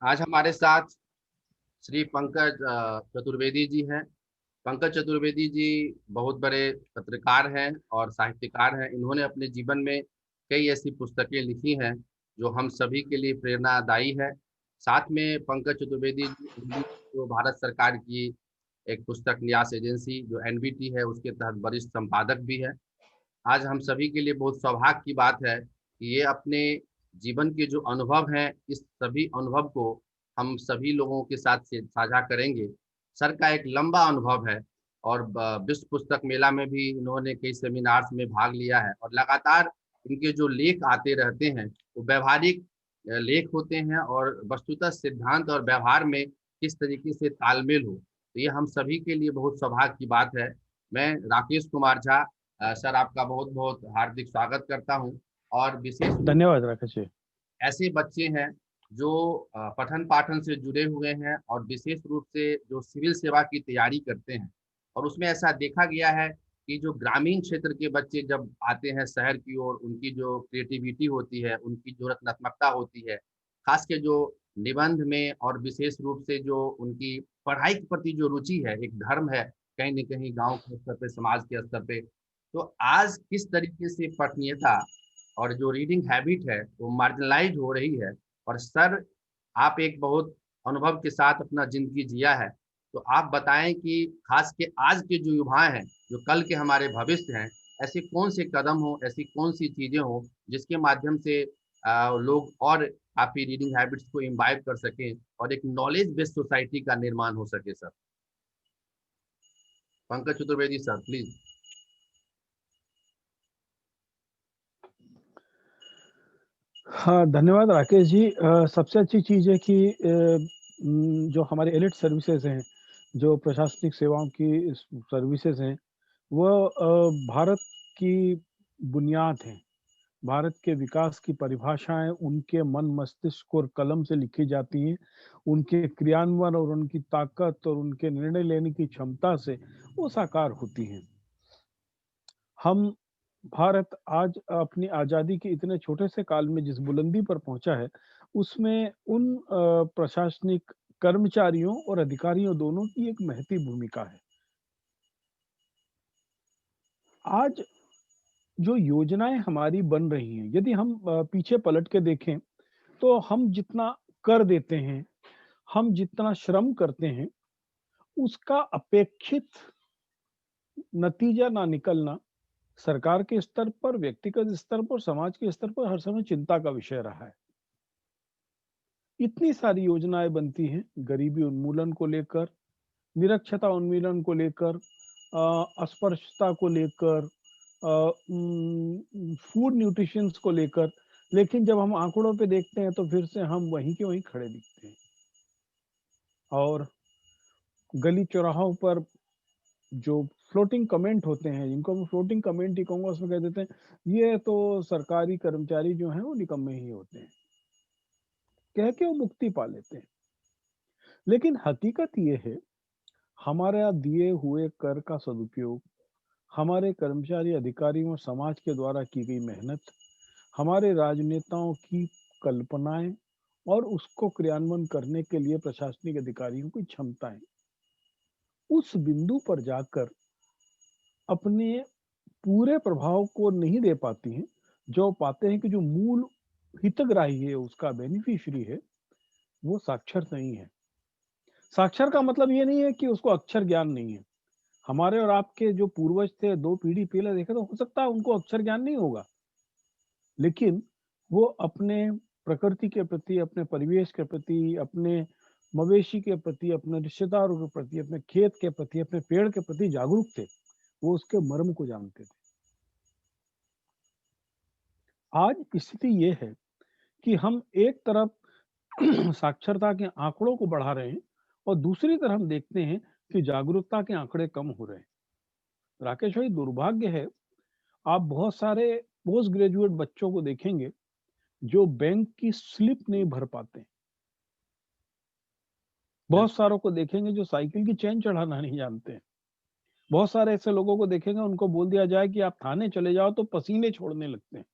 आज हमारे साथ श्री पंकज चतुर्वेदी जी हैं। पंकज चतुर्वेदी जी बहुत बड़े पत्रकार हैं और साहित्यकार हैं। इन्होंने अपने जीवन में कई ऐसी पुस्तकें लिखी हैं जो हम सभी के लिए प्रेरणादायी है। साथ में पंकज चतुर्वेदी जी जो भारत सरकार की एक पुस्तक न्यास एजेंसी जो एनबीटी है उसके तहत वरिष्ठ संपादक भी है। आज हम सभी के लिए बहुत सौभाग्य की बात है कि ये अपने जीवन के जो अनुभव हैं इस सभी अनुभव को हम सभी लोगों के साथ से साझा करेंगे। सर का एक लंबा अनुभव है और विश्व पुस्तक मेला में भी इन्होंने कई सेमिनार्स में भाग लिया है और लगातार इनके जो लेख आते रहते हैं वो व्यवहारिक लेख होते हैं और वस्तुतः सिद्धांत और व्यवहार में किस तरीके से तालमेल हो, तो ये हम सभी के लिए बहुत सौभाग्य की बात है। मैं राकेश कुमार झा सर आपका बहुत बहुत हार्दिक स्वागत करता हूं और विशेष रूप धन्यवाद राकेश जी। ऐसे बच्चे हैं जो पठन पाठन से जुड़े हुए हैं और विशेष रूप से जो सिविल सेवा की तैयारी करते हैं। और उसमें ऐसा देखा गया है कि जो ग्रामीण क्षेत्र के बच्चे जब आते हैं शहर की ओर, उनकी जो क्रिएटिविटी होती है, उनकी जो रचनात्मकता होती है, खास के जो निबंध में और विशेष रूप से जो उनकी पढ़ाई के प्रति जो रुचि है, एक धर्म है कहीं न कहीं गांव के स्तर पे, समाज के स्तर पे। तो आज किस तरीके से पठनीयता और जो रीडिंग हैबिट है वो मार्जिनलाइज हो रही है। और सर आप एक बहुत अनुभव के साथ अपना जिंदगी जिया है, तो आप बताएं कि खास के आज के जो युवा हैं जो कल के हमारे भविष्य हैं, ऐसे कौन से कदम हो, ऐसी कौन सी चीजें हो जिसके माध्यम से लोग और काफी रीडिंग हैबिट्स को इम्बाइब कर सकें और एक नॉलेज बेस्ड सोसाइटी का निर्माण हो सके। Sir Pankaj Chaturvedi sir please. हाँ, धन्यवाद राकेश जी। सबसे अच्छी चीज़ है कि जो हमारे एलिट सर्विसेज हैं, जो प्रशासनिक सेवाओं की सर्विसेज हैं, वह भारत की बुनियाद हैं। भारत के विकास की परिभाषाएं उनके मन मस्तिष्क और कलम से लिखी जाती हैं। उनके क्रियान्वयन और उनकी ताकत और उनके निर्णय लेने की क्षमता से वो साकार होती हैं। हम भारत आज अपनी आज़ादी के इतने छोटे से काल में जिस बुलंदी पर पहुंचा है, उसमें उन प्रशासनिक कर्मचारियों और अधिकारियों दोनों की एक महती भूमिका है। आज जो योजनाएं हमारी बन रही हैं, यदि हम पीछे पलट के देखें, तो हम जितना कर देते हैं, हम जितना श्रम करते हैं, उसका अपेक्षित नतीजा ना निकलना सरकार के स्तर पर, व्यक्तिगत स्तर पर, समाज के स्तर पर हर समय चिंता का विषय रहा है। इतनी सारी योजनाएं बनती हैं गरीबी उन्मूलन को लेकर, निरक्षरता उन्मूलन को लेकर, अस्पृश्यता को लेकर, फूड न्यूट्रिशन को लेकर, लेकिन जब हम आंकड़ों पे देखते हैं तो फिर से हम वहीं के वहीं खड़े दिखते हैं। और गली चौराहों पर जो फ्लोटिंग कमेंट होते हैं, जिनको मैं फ्लोटिंग कमेंट ही कहूंगा, उसमें कह देते हैं ये तो सरकारी कर्मचारी जो हैं वो निकम्मे ही होते हैं, कह के वो मुक्ति पा लेते हैं। लेकिन हकीकत ये है, हमारे दिए हुए कर का सदुपयोग, हमारे कर्मचारी अधिकारियों और समाज के द्वारा की गई मेहनत, हमारे राजनेताओं की कल्पनाएं और उसको क्रियान्वयन करने के लिए प्रशासनिक अधिकारियों की क्षमताएं उस बिंदु पर जाकर अपने पूरे प्रभाव को नहीं दे पाती हैं, जो पाते हैं कि जो मूल हितग्राही है, उसका बेनिफिशियरी है, वो साक्षर नहीं है। साक्षर का मतलब ये नहीं है कि उसको अक्षर ज्ञान नहीं है। हमारे और आपके जो पूर्वज थे, 2 पीढ़ी पहले देखे, तो हो सकता है उनको अक्षर ज्ञान नहीं होगा, लेकिन वो अपने प्रकृति के प्रति, अपने परिवेश के प्रति, अपने मवेशी के प्रति, अपने रिश्तेदारों के प्रति, अपने खेत के प्रति, अपने पेड़ के प्रति जागरूक थे। वो उसके मर्म को जानते थे। आज स्थिति ये है कि हम एक तरफ साक्षरता के आंकड़ों को बढ़ा रहे हैं और दूसरी तरफ हम देखते हैं कि जागरूकता के आंकड़े कम हो रहे हैं। राकेश भाई, दुर्भाग्य है, आप बहुत सारे पोस्ट ग्रेजुएट बच्चों को देखेंगे जो बैंक की स्लिप नहीं भर पाते। बहुत सारों को देखेंगे जो साइकिल की चेन चढ़ाना नहीं जानते हैं। बहुत सारे ऐसे लोगों को देखेंगे, उनको बोल दिया जाए कि आप थाने चले जाओ तो पसीने छोड़ने लगते हैं।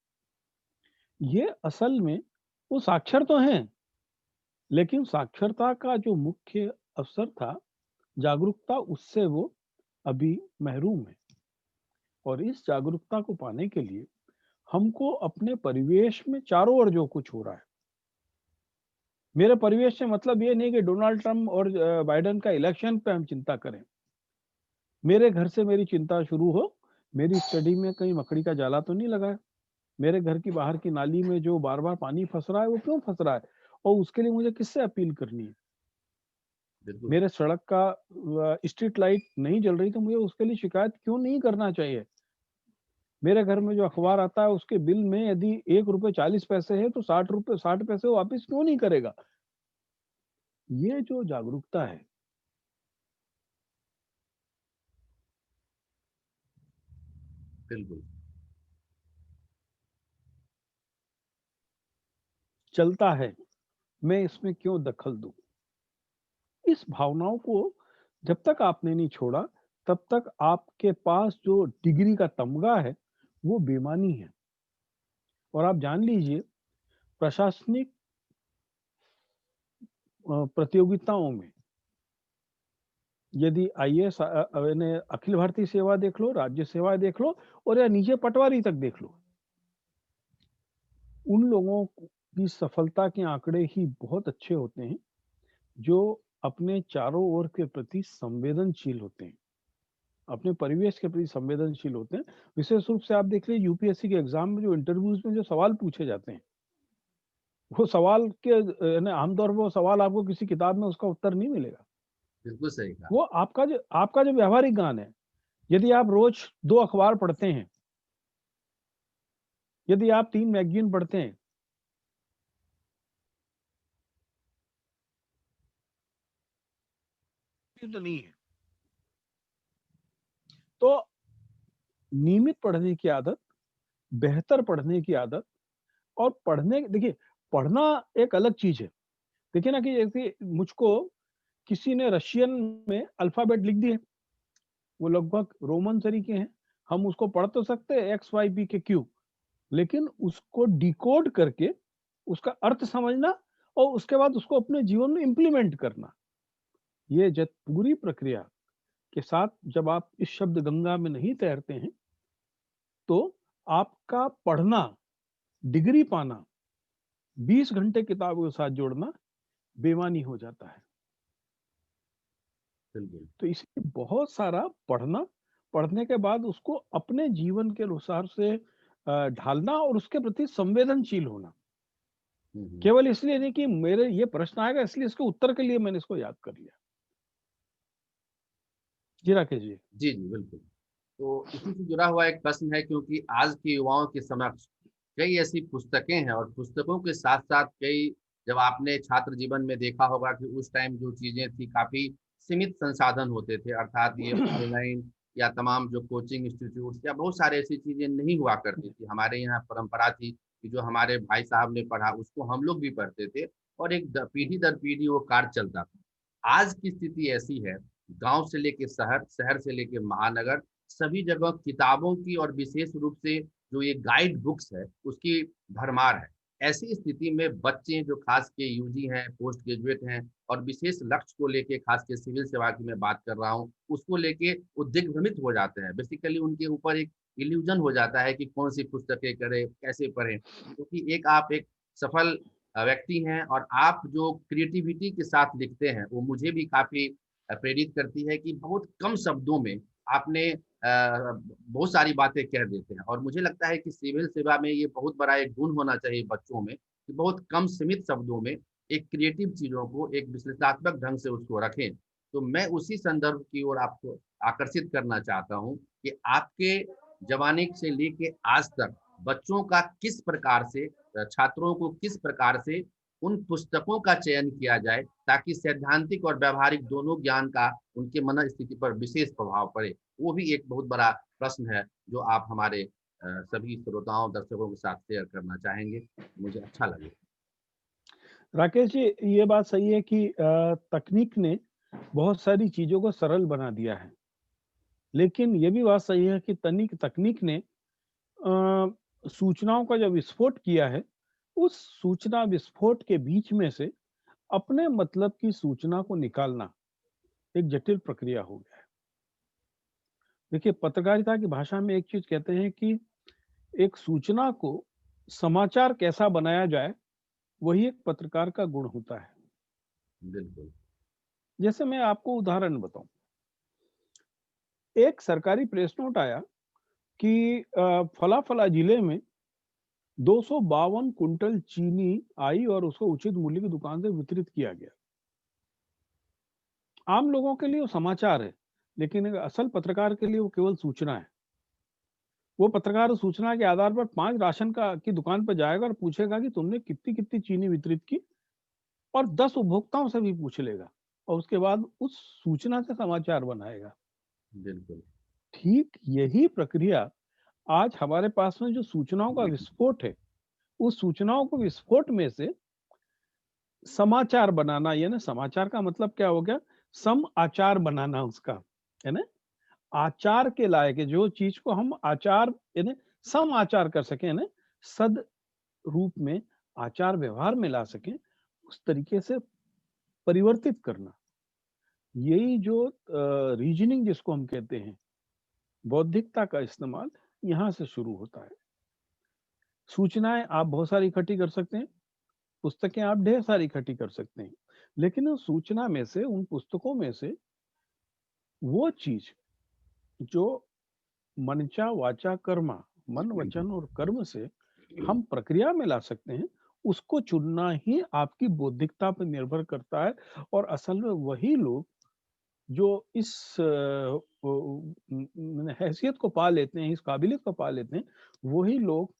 ये असल में वो साक्षर तो हैं, लेकिन साक्षरता का जो मुख्य अवसर था, जागरूकता, उससे वो अभी महरूम है। और इस जागरूकता को पाने के लिए हमको अपने परिवेश में चारों ओर जो कुछ हो रहा है, मेरे परिवेश से मतलब ये नहीं कि डोनाल्ड ट्रम्प और बाइडेन का इलेक्शन पे हम चिंता करें। मेरे घर से मेरी चिंता शुरू हो, मेरी स्टडी में कहीं मकड़ी का जाला तो नहीं लगा है? मेरे घर की बाहर की नाली में जो बार-बार पानी फँस रहा है, वो क्यों फँस रहा है? और उसके लिए मुझे किससे अपील करनी है? बिल्कुल। मेरे सड़क का स्ट्रीट लाइट नहीं जल रही, तो मुझे उसके लिए शिकायत क्यों नहीं करना चाहिए? मेरे घर में जो अखबार आता है, उसके बिल में यदि ₹1.40 है, तो ₹60 60 पैसे वो वापिस क्यों नहीं करेगा? ये जो जागरूकता है, बिल्कुल। चलता है, मैं इसमें क्यों दखल दूँ? इस भावनाओं को जब तक आपने नहीं छोड़ा, तब तक आपके पास जो डिग्री का तमगा है, वो बेमानी है। और आप जान लीजिए, प्रशासनिक प्रतियोगिताओं में यदि आईएएस यानी अखिल भारतीय सेवा देख लो, राज्य सेवाएँ देख लो, और या नीचे पटवारी तक देख लो, उन लोगों की सफलता के आंकड़े ही बहुत अच्छे होते हैं, जो अपने चारों ओर के प्रति संवेदनशील होते हैं, अपने परिवेश के प्रति संवेदनशील होते हैं। विशेष रूप से आप देख लीजिए, यूपीएससी के एग्ज़ाम में जो इंटरव्यूज़ में जो सवाल पूछे जाते हैं, वो सवाल के यानी आमतौर पर वो सवाल आपको किसी किताब में उसका उत्तर नहीं मिलेगा। बिल्कुल सही कहा। वो आपका जो व्यावहारिक ज्ञान है, यदि आप रोज़ 2 अखबार पढ़ते हैं, यदि आप 3 मैगज़ीन पढ़ते हैं, ये तो नहीं है। तो नियमित पढ़ने की आदत, बेहतर पढ़ने की आदत, और देखिए, पढ़ना एक अलग चीज़ है। देखिए ना, कि जैसे मुझको किसी ने रशियन में अल्फ़ाबेट लिख दिए, वो लगभग रोमन तरीके हैं। हम उसको पढ़ तो सकते हैं एक्स, वाई, बी के क्यू, लेकिन उसको डिकोड करके उसका अर्थ समझना और उसके बाद उसको अपने जीवन में इम्प्लीमेंट करना, ये जब पूरी प्रक्रिया के साथ जब आप इस शब्द गंगा में नहीं तैरते हैं, तो आपका पढ़ना, डिग्री पाना, 20 घंटे किताबों के साथ जोड़ना बेईमानी हो जाता है। बिल्कुल। तो इसलिए बहुत सारा पढ़ना, पढ़ने के बाद उसको अपने जीवन के अनुसार से ढालना और उसके प्रति संवेदनशील होना। हुँ, हुँ। केवल इसलिए नहीं कि मेरे ये प्रश्न आएगा इसलिए इसके उत्तर के लिए मैंने इसको याद कर लिया। जी, राकेश जी। जी, जी, बिल्कुल। तो इसी से जुड़ा हुआ एक प्रश्न है, क्योंकि आज के युवाओं के समक्ष कई ऐसी पुस्तकें हैं और पुस्तकों के साथ-साथ कई, जब आपने छात्र जीवन में देखा होगा कि उस टाइम जो चीज़ें थी, काफ़ी सीमित संसाधन होते थे, अर्थात ये ऑनलाइन या तमाम जो कोचिंग इंस्टीट्यूट्स या बहुत सारी ऐसी चीज़ें नहीं हुआ करती थी। हमारे यहाँ परंपरा थी कि जो हमारे भाई साहब ने पढ़ा उसको हम लोग भी पढ़ते थे और एक द पीढ़ी दर पीढ़ी वो कार्य चलता था। आज की स्थिति ऐसी है, गाँव से लेके शहर, शहर से लेके महानगर, सभी जगह किताबों की और विशेष रूप से जो ये गाइड बुक्स है, उसकी भरमार है। ऐसी स्थिति में बच्चे जो खास के यूजी हैं, पोस्ट ग्रेजुएट हैं और विशेष लक्ष्य को लेके, खास के सिविल सेवा की मैं बात कर रहा हूँ, उसको लेके वो दिग्भ्रमित हो जाते हैं। बेसिकली उनके ऊपर एक इल्यूज़न हो जाता है कि कौन-सी पुस्तकें करें, कैसे पढ़ें? क्योंकि एक आप एक सफल व्यक्ति हैं और आप जो क्रिएटिविटी के साथ लिखते हैं, वो मुझे भी काफ़ी प्रेरित करती है कि बहुत कम शब्दों में आपने बहुत सारी बातें कह देते हैं और मुझे लगता है कि सिविल सेवा में ये बहुत बड़ा एक गुण होना चाहिए बच्चों में कि बहुत कम सीमित शब्दों में एक क्रिएटिव चीज़ों को एक विश्लेषणात्मक ढंग से उसको रखें। तो मैं उसी संदर्भ की ओर आपको आकर्षित करना चाहता हूँ कि आपके ज़माने से लेके आज तक बच्चों का किस प्रकार से छात्रों को किस प्रकार से उन पुस्तकों का चयन किया जाए ताकि सैद्धांतिक और व्यावहारिक दोनों ज्ञान का उनके मनःस्थिति पर विशेष प्रभाव पड़े। वो भी एक बहुत बड़ा प्रश्न है जो आप हमारे सभी श्रोताओं, दर्शकों के साथ शेयर करना चाहेंगे, मुझे अच्छा लगेगा। राकेश जी, ये बात सही है कि तकनीक ने बहुत सारी चीज़ों को सरल बना दिया है। लेकिन ये भी बात सही है कि तनिक तकनीक ने सूचनाओं का जब विस्फोट किया है, उस सूचना विस्फोट के बीच में से अपने मतलब की सूचना को निकालना एक जटिल प्रक्रिया हो गया है। देखिए, पत्रकारिता की भाषा में एक चीज कहते हैं कि एक सूचना को समाचार कैसा बनाया जाए, वही एक पत्रकार का गुण होता है। बिल्कुल। जैसे मैं आपको उदाहरण बताऊं, एक सरकारी प्रेस नोट आया कि फला फला जिले में 252 कुंटल चीनी आई और उसको उचित मूल्य की दुकान से वितरित किया गया। आम लोगों के लिए वो समाचार है, लेकिन एक असल पत्रकार के लिए वो केवल सूचना है। वो पत्रकार उस सूचना के आधार पर 5 राशन का की दुकान पर जाएगा और पूछेगा कि तुमने कितनी-कितनी चीनी वितरित की, और 10 उपभोक्ताओं से भी पूछ लेगा और उसके बाद उस सूचना से समाचार बनाएगा। बिल्कुल। ठीक यही प्रक्रिया आज हमारे पास में जो सूचनाओं का विस्फोट है, उस सूचनाओं को विस्फोट में से समाचार बनाना, यानी समाचार का मतलब क्या हो गया? सम आचार बनाना उसका, है ना? आचार के लायक है, जो चीज़ को हम आचार यानी सम आचार कर सकें ना, सद रूप में आचार व्यवहार में ला सकें, उस तरीके से परिवर्तित करना। यही जो रीज़निंग जिसको हम कहते हैं, बौद्धिकता का इस्तेमाल यहाँ से शुरू होता है। सूचनाएँ आप बहुत सारी इकट्ठी कर सकते हैं, पुस्तकें आप ढेर सारी इकट्ठी कर सकते हैं, लेकिन उस सूचना में से, उन पुस्तकों में से वो चीज़ जो मनचा वाचा कर्मा, मन वचन और कर्म से हम प्रक्रिया में ला सकते हैं, उसको चुनना ही आपकी बौद्धिकता पर निर्भर करता है। और असल में वही लोग जो इस हैसियत को पा लेते हैं, इस काबिलियत को पा लेते हैं, वही लोग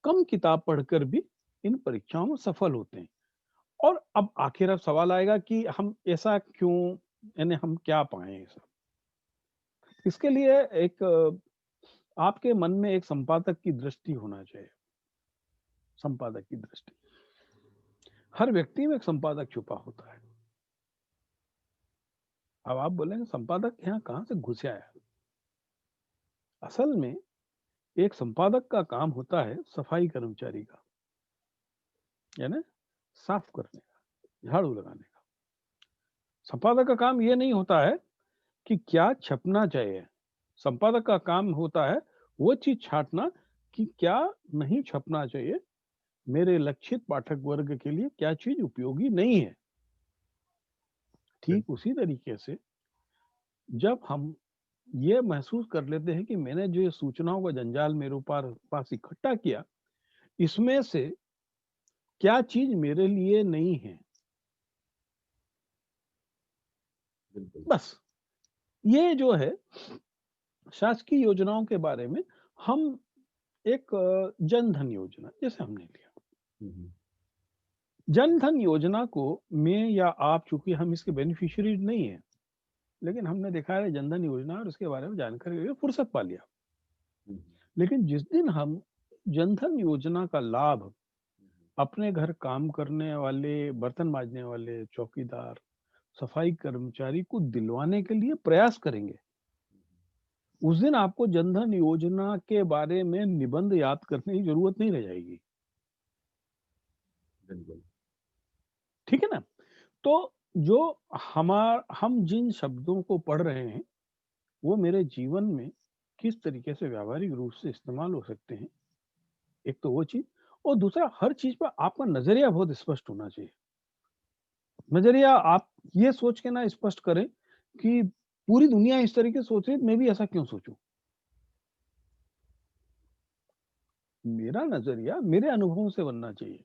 कम किताब पढ़कर भी इन परीक्षाओं में सफल होते हैं। और अब सवाल आएगा कि हम ऐसा क्यों, यानी हम क्या पाएँ ऐसा? इसके लिए एक आपके मन में एक संपादक की दृष्टि होना चाहिए, संपादक की दृष्टि। हर व्यक्ति में एक संपादक छुपा होता है। अब आप बोलेंगे संपादक यहाँ कहाँ से घुस आया? असल में एक संपादक का काम होता है सफाई कर्मचारी का, यानी साफ करने का, झाड़ू लगाने का। संपादक का काम ये नहीं होता है कि क्या छपना चाहिए। संपादक का काम होता है वो चीज़ छाँटना कि क्या नहीं छपना चाहिए, मेरे लक्षित पाठक वर्ग के लिए क्या चीज़ उपयोगी नहीं है। ठीक बिल्कुल। उसी तरीके से जब हम ये महसूस कर लेते हैं कि मैंने जो ये सूचनाओं का जंजाल मेरे ऊपर पास इकट्ठा किया, इसमें से क्या चीज़ मेरे लिए नहीं है, बिल्कुल। बस ये जो है शासकीय योजनाओं के बारे में हम एक जन धन योजना जैसे हमने लिया। हुँ, हुँ। जन धन योजना को मैं या आप, चूँकि हम इसके बेनिफिशियरी नहीं हैं, लेकिन हमने देखा है जन धन योजना और उसके बारे में जानकारी ले फुर्सत पा लिया। हुँ, हुँ। लेकिन जिस दिन हम जन धन योजना का लाभ अपने घर काम करने वाले, बर्तन माँजने वाले, चौकीदार, सफाई कर्मचारी को दिलवाने के लिए प्रयास करेंगे, उस दिन आपको जन धन योजना के बारे में निबंध याद करने की ज़रूरत नहीं रह जाएगी। बिल्कुल। ठीक है ना? तो जो हम जिन शब्दों को पढ़ रहे हैं, वो मेरे जीवन में किस तरीके से व्यावहारिक रूप से इस्तेमाल हो सकते हैं, एक तो वो चीज़। और दूसरा, हर चीज़ पर आपका नज़रिया बहुत स्पष्ट होना चाहिए। नज़रिया आप ये सोच के ना स्पष्ट करें कि पूरी दुनिया इस तरीके से सोच रही है, मैं भी ऐसा क्यों सोचूँ? मेरा नज़रिया मेरे अनुभवों से बनना चाहिए।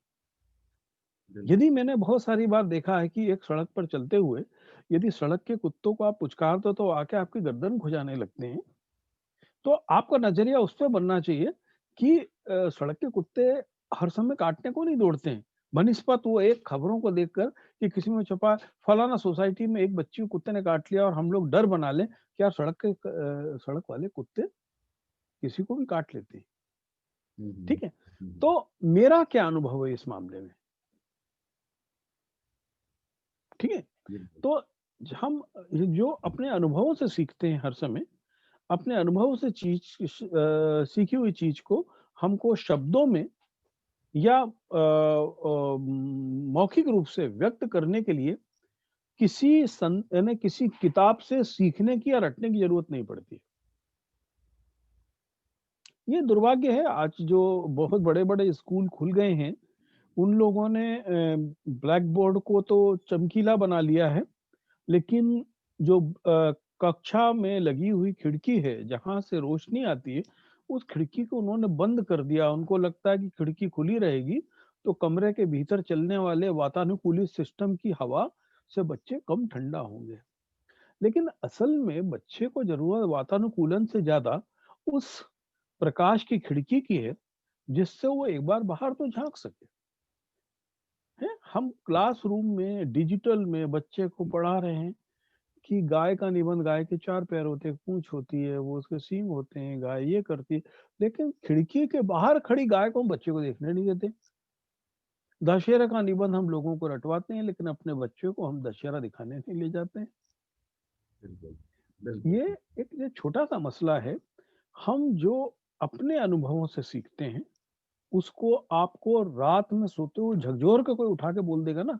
बिल्कुल। यदि मैंने बहुत सारी बार देखा है कि एक सड़क पर चलते हुए यदि सड़क के कुत्तों को आप पुचकार दो तो आके आपकी गर्दन खुजाने लगते हैं, तो आपका नज़रिया उस पे बनना चाहिए कि सड़क के कुत्ते हर समय काटने को नहीं दौड़ते हैं। बनिस्बत वो एक खबरों को देखकर कि किसी में छपा फलाना सोसाइटी में एक बच्ची को कुत्ते ने काट लिया और हम लोग डर बना लें कि यार सड़क वाले कुत्ते किसी को भी काट लेते हैं। हुँ, हुँ। ठीक है? हुँ, तो मेरा क्या अनुभव है इस मामले में? ठीक है? बिल्कुल। तो हम जो अपने अनुभवों से सीखते हैं हर समय, अपने अनुभव से सीखी हुई चीज़ को हमको शब्दों में या मौखिक रूप से व्यक्त करने के लिए यानी किसी किताब से सीखने की या रटने की जरूरत नहीं पड़ती। ये दुर्भाग्य है, आज जो बहुत बड़े-बड़े स्कूल खुल गए हैं, उन लोगों ने ब्लैक बोर्ड को तो चमकीला बना लिया है, लेकिन जो कक्षा में लगी हुई खिड़की है, जहाँ से रोशनी आती है, उस खिड़की को उन्होंने बंद कर दिया। उनको लगता है कि खिड़की खुली रहेगी, तो कमरे के भीतर चलने वाले वातानुकूलित सिस्टम की हवा से बच्चे कम ठंडा होंगे। लेकिन असल में बच्चे को ज़रूरत वातानुकूलन से ज़्यादा उस प्रकाश की खिड़की की है, जिससे वो एक बार बाहर तो झाँक सके। हैं? हम क्लासरूम में डिजिटल में बच्चे को पढ़ा रहे हैं कि गाय का निबंध, गाय के 4 पैर होते हैं, पूँछ होती है, वो उसके सींग होते हैं, गाय ये करती है। लेकिन खिड़की के बाहर खड़ी गाय को हम बच्चे को देखने नहीं देते। दशहरा का निबंध हम लोगों को रटवाते हैं, लेकिन अपने बच्चों को हम दशहरा दिखाने नहीं ले जाते हैं। बिल्कुल, बिल्कुल, ये एक ये छोटा-सा मसला है। हम जो अपने अनुभवों से सीखते हैं, उसको आपको रात में सोते हुए झकझोर के कोई उठा के बोल देगा ना,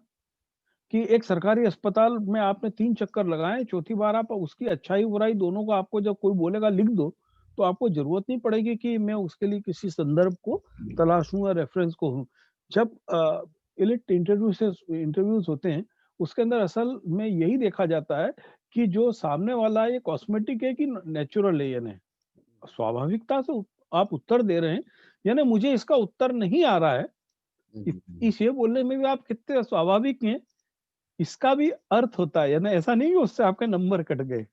कि एक सरकारी अस्पताल में आपने 3 चक्कर लगाए, चौथी बार आप उसकी अच्छाई-बुराई दोनों को आपको जब कोई बोलेगा लिख दो, तो आपको ज़रूरत नहीं पड़ेगी कि मैं उसके लिए किसी संदर्भ को तलाशूँ या रेफ़रेंस को हूँ। जब इलिट इंटरव्यूज़ होते हैं, उसके अंदर असल में यही देखा जाता है कि जो सामने वाला है ये कॉस्मेटिक है कि नेचुरल है यानी। स्वाभाविकता से आप उत्तर दे रहे हैं, यानी मुझे इसका उत्तर नहीं आ रहा है। हुँ, इ हुँ, हुँ। इस ये बोलने में भी आप कितने स्वाभाविक हैं, इसका भी अर्थ होता है, यानी ऐसा नहीं कि उससे आपके नंबर कट गए,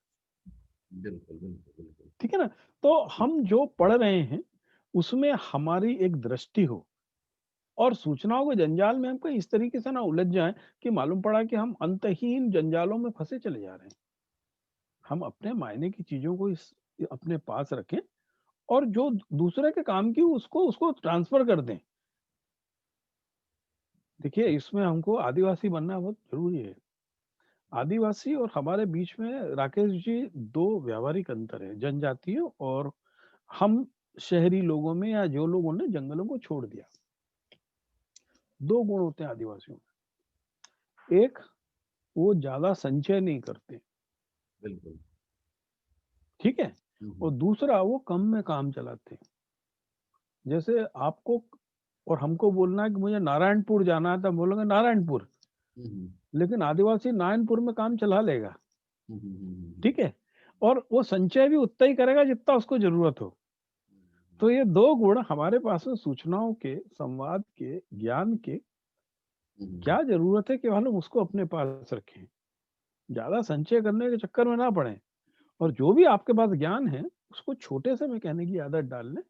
बिल्कुल, बिल्कुल, बिल्कुल। ठीक है ना? तो हम जो पढ़ रहे हैं, उसमें हमारी एक दृष्टि हो और सूचनाओं के जंजाल में हम कहीं इस तरीके से ना उलझ जाएँ कि मालूम पड़ा कि हम अंतहीन जंजालों में फँसे चले जा रहे हैं। हम अपने मायने की चीज़ों को इस अपने पास रखें और जो दूसरे के काम की उसको उसको ट्रांसफ़र कर दें। देखिए, इसमें हमको आदिवासी बनना बहुत ज़रूरी है। आदिवासी और हमारे बीच में राकेश जी 2 व्यावहारिक अंतर है, जनजातियों और हम शहरी लोगों में या जो लोगों ने जंगलों को छोड़ दिया। 2 गुण होते हैं आदिवासियों में। एक, वो ज़्यादा संचय नहीं करते, बिल्कुल। ठीक है? हुँ, और हुँ। दूसरा वो कम में काम चलाते हैं। जैसे आपको और हमको बोलना है कि मुझे नारायणपुर जाना है, तो हम बोलेंगे नारायणपुर, हुँ, हुँ। लेकिन आदिवासी नारायणपुर में काम चला लेगा, हुँ, हुँ, हुँ, हुँ, हुँ। ठीक है? और वो संचय भी उतना ही करेगा जितना उसको ज़रूरत हो। तो ये 2 गुण हमारे पास में सूचनाओं के, संवाद के, ज्ञान के, हुँ, हुँ। क्या ज़रूरत है कि हम उसको अपने पास रखें। ज़्यादा संचय करने के चक्कर में ना पड़ें और जो भी आपके पास ज्ञान है, उसको छोटे से में कहने की आदत डाल लें।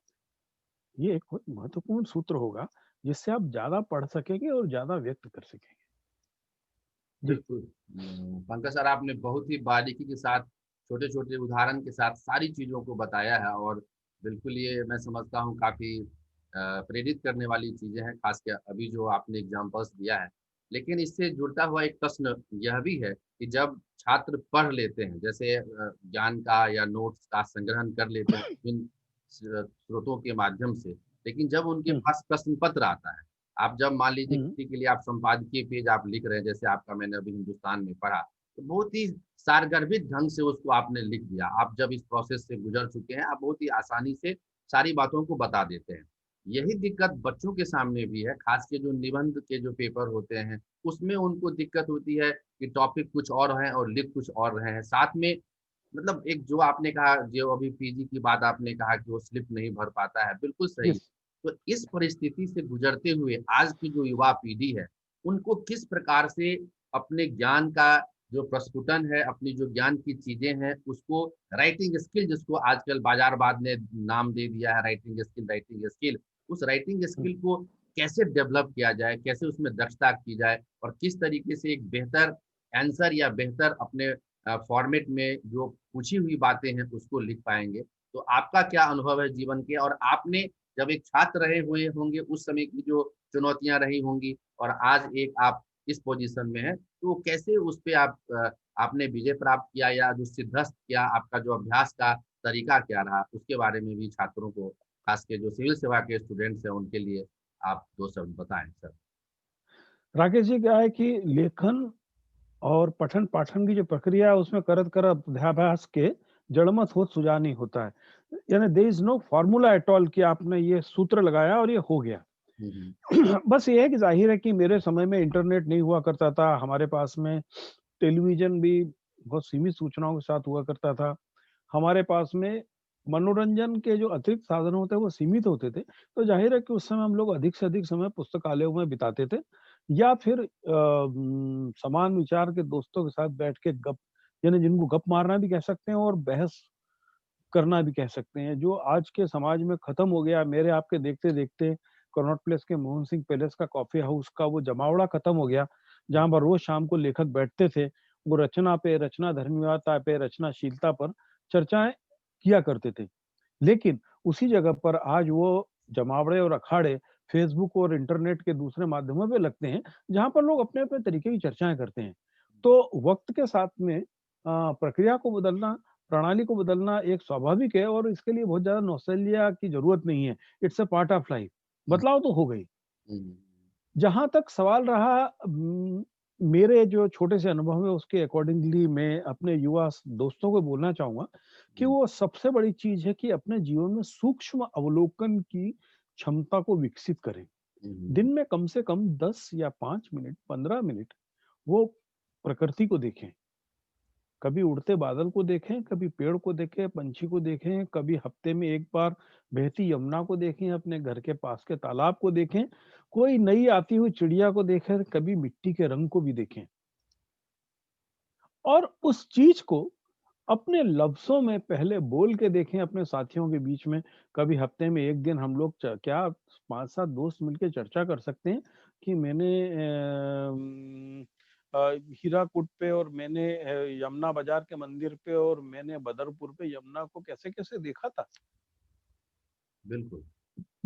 ये एक बहुत महत्वपूर्ण सूत्र होगा, जिससे आप ज़्यादा पढ़ सकेंगे और ज़्यादा व्यक्त कर सकेंगे। जी। बिल्कुल। पंकज सर आपने बहुत ही बारीकी के साथ, छोटे-छोटे उदाहरण के साथ सारी चीज़ों को बताया है और बिल्कुल ये मैं समझता हूँ काफ़ी प्रेरित करने वाली चीज़ें हैं, ख़ास कर अभी जो आपने एग्ज़ाम्पल्स दिया है। लेकिन इससे जुड़ता हुआ एक प्रश्न यह भी है कि जब छात्र पढ़ लेते हैं, जैसे ज्ञान का या नोट्स का संग्रहण कर लेते हैं इन स्रोतों के माध्यम से, लेकिन जब उनके हुँ, पास प्रश्न पत्र आता है, आप जब मान लीजिए हुँ, किसी के लिए आप संपादकीय पेज आप लिख रहे हैं, जैसे आपका मैंने अभी हिंदुस्तान में पढ़ा, तो बहुत ही सारगर्भित ढंग से उसको आपने लिख दिया। आप जब इस प्रोसेस से गुज़र चुके हैं, आप बहुत ही आसानी से सारी बातों को बता देते हैं। यही दिक्कत बच्चों के सामने भी है, ख़ास के जो निबंध के जो पेपर होते हैं, उसमें उनको दिक्कत होती है कि टॉपिक कुछ और है और लिख कुछ और रहे हैं। साथ में मतलब एक जो आपने कहा, जो अभी पीजी की बात आपने कहा कि वो स्लिप नहीं भर पाता है, बिल्कुल सही। यस। तो इस परिस्थिति से गुजरते हुए आज की जो युवा पीढ़ी है, उनको किस प्रकार से अपने ज्ञान का जो प्रस्फुटन है, अपनी जो ज्ञान की चीज़ें हैं, उसको राइटिंग स्किल जिसको आजकल बाज़ारवाद ने नाम दे दिया है राइटिंग स्किल, उस राइटिंग हुँ, स्किल को कैसे डेवलप किया जाए, कैसे उसमें दक्षता की जाए और किस तरीके से एक बेहतर आंसर या बेहतर अपने फॉर्मेट में जो पूछी हुई बातें हैं, उसको लिख पाएँगे। तो आपका क्या अनुभव है जीवन के और आपने जब एक छात्र रहे हुए होंगे, उस समय की जो चुनौतियाँ रही होंगी और आज एक आप इस पोज़ीशन में हैं, तो कैसे उस पे आपने विजय प्राप्त किया या जो सिद्धस्त किया, आपका जो अभ्यास का तरीका क्या रहा? उसके बारे में भी छात्रों को, खास के जो सिविल सेवा के स्टूडेंट्स हैं, उनके लिए आप 2 शब्द बताएँ सर। राकेश जी, क्या है कि लेखन और पठन-पाठन की जो प्रक्रिया है उसमें करत-करत अभ्यास के जड़मत होत सुजान ही होता है। यानी there is no formula at all कि आपने ये सूत्र लगाया और ये हो गया। हुँ, हुँ। बस ये है कि ज़ाहिर है कि मेरे समय में इंटरनेट नहीं हुआ करता था, हमारे पास में टेलीविज़न भी बहुत सीमित सूचनाओं के साथ हुआ करता था। हमारे पास में मनोरंजन के जो अतिरिक्त साधन होते हैं वो सीमित होते थे, तो ज़ाहिर है कि उस समय हम लोग अधिक से अधिक समय पुस्तकालयों में बिताते थे या फिर समान विचार के दोस्तों के साथ बैठ के गप, यानी जिनको गप मारना भी कह सकते हैं और बहस करना भी कह सकते हैं, जो आज के समाज में खत्म हो गया। मेरे आपके देखते-देखते कनॉट प्लेस के मोहन सिंह पैलेस का कॉफ़ी हाउस का वो जमावड़ा खत्म हो गया, जहाँ पर रोज़ शाम को लेखक बैठते थे। वो रचना पे, रचना धर्मिता पे, रचनाशीलता पर चर्चाएँ किया करते थे। लेकिन उसी जगह पर आज वो जमावड़े और अखाड़े फ़ेसबुक और इंटरनेट के दूसरे माध्यमों पे लगते हैं, जहाँ पर लोग अपने-अपने तरीके की चर्चाएँ करते हैं। तो वक़्त के साथ में प्रक्रिया को बदलना, प्रणाली को बदलना एक स्वाभाविक है और इसके लिए बहुत ज़्यादा नॉस्टैल्जिया की ज़रूरत नहीं है। It's a part of life. Hmm, बदलाव तो हो गई। हुँ, हुँ, जहाँ तक सवाल रहा मेरे जो छोटे से अनुभव है उसके अकॉर्डिंगली मैं अपने युवा दोस्तों को बोलना चाहूँगा कि हुँ, वो सबसे बड़ी चीज़ है कि अपने जीवन में सूक्ष्म अवलोकन की क्षमता को विकसित करें। हुँ, दिन हुँ, में कम से कम 10 या 5 मिनट, 15 मिनट वो प्रकृति को देखें। कभी उड़ते बादल को देखें, कभी पेड़ को देखें, पंछी को देखें, कभी हफ्ते में 1 बार बहती यमुना को देखें, अपने घर के पास के तालाब को देखें, कोई नई आती हुई चिड़िया को देखें, कभी मिट्टी के रंग को भी देखें। और उस चीज़ को अपने लफ्ज़ों में पहले बोल के देखें अपने साथियों के बीच में। कभी हफ्ते में 1 दिन हम लोग च क्या 5-7 दोस्त मिलके चर्चा कर सकते हैं कि मैंने हीराकुद पे और मैंने यमुना बाज़ार के मंदिर पे और मैंने बदरपुर पे यमुना को कैसे-कैसे देखा था। बिल्कुल।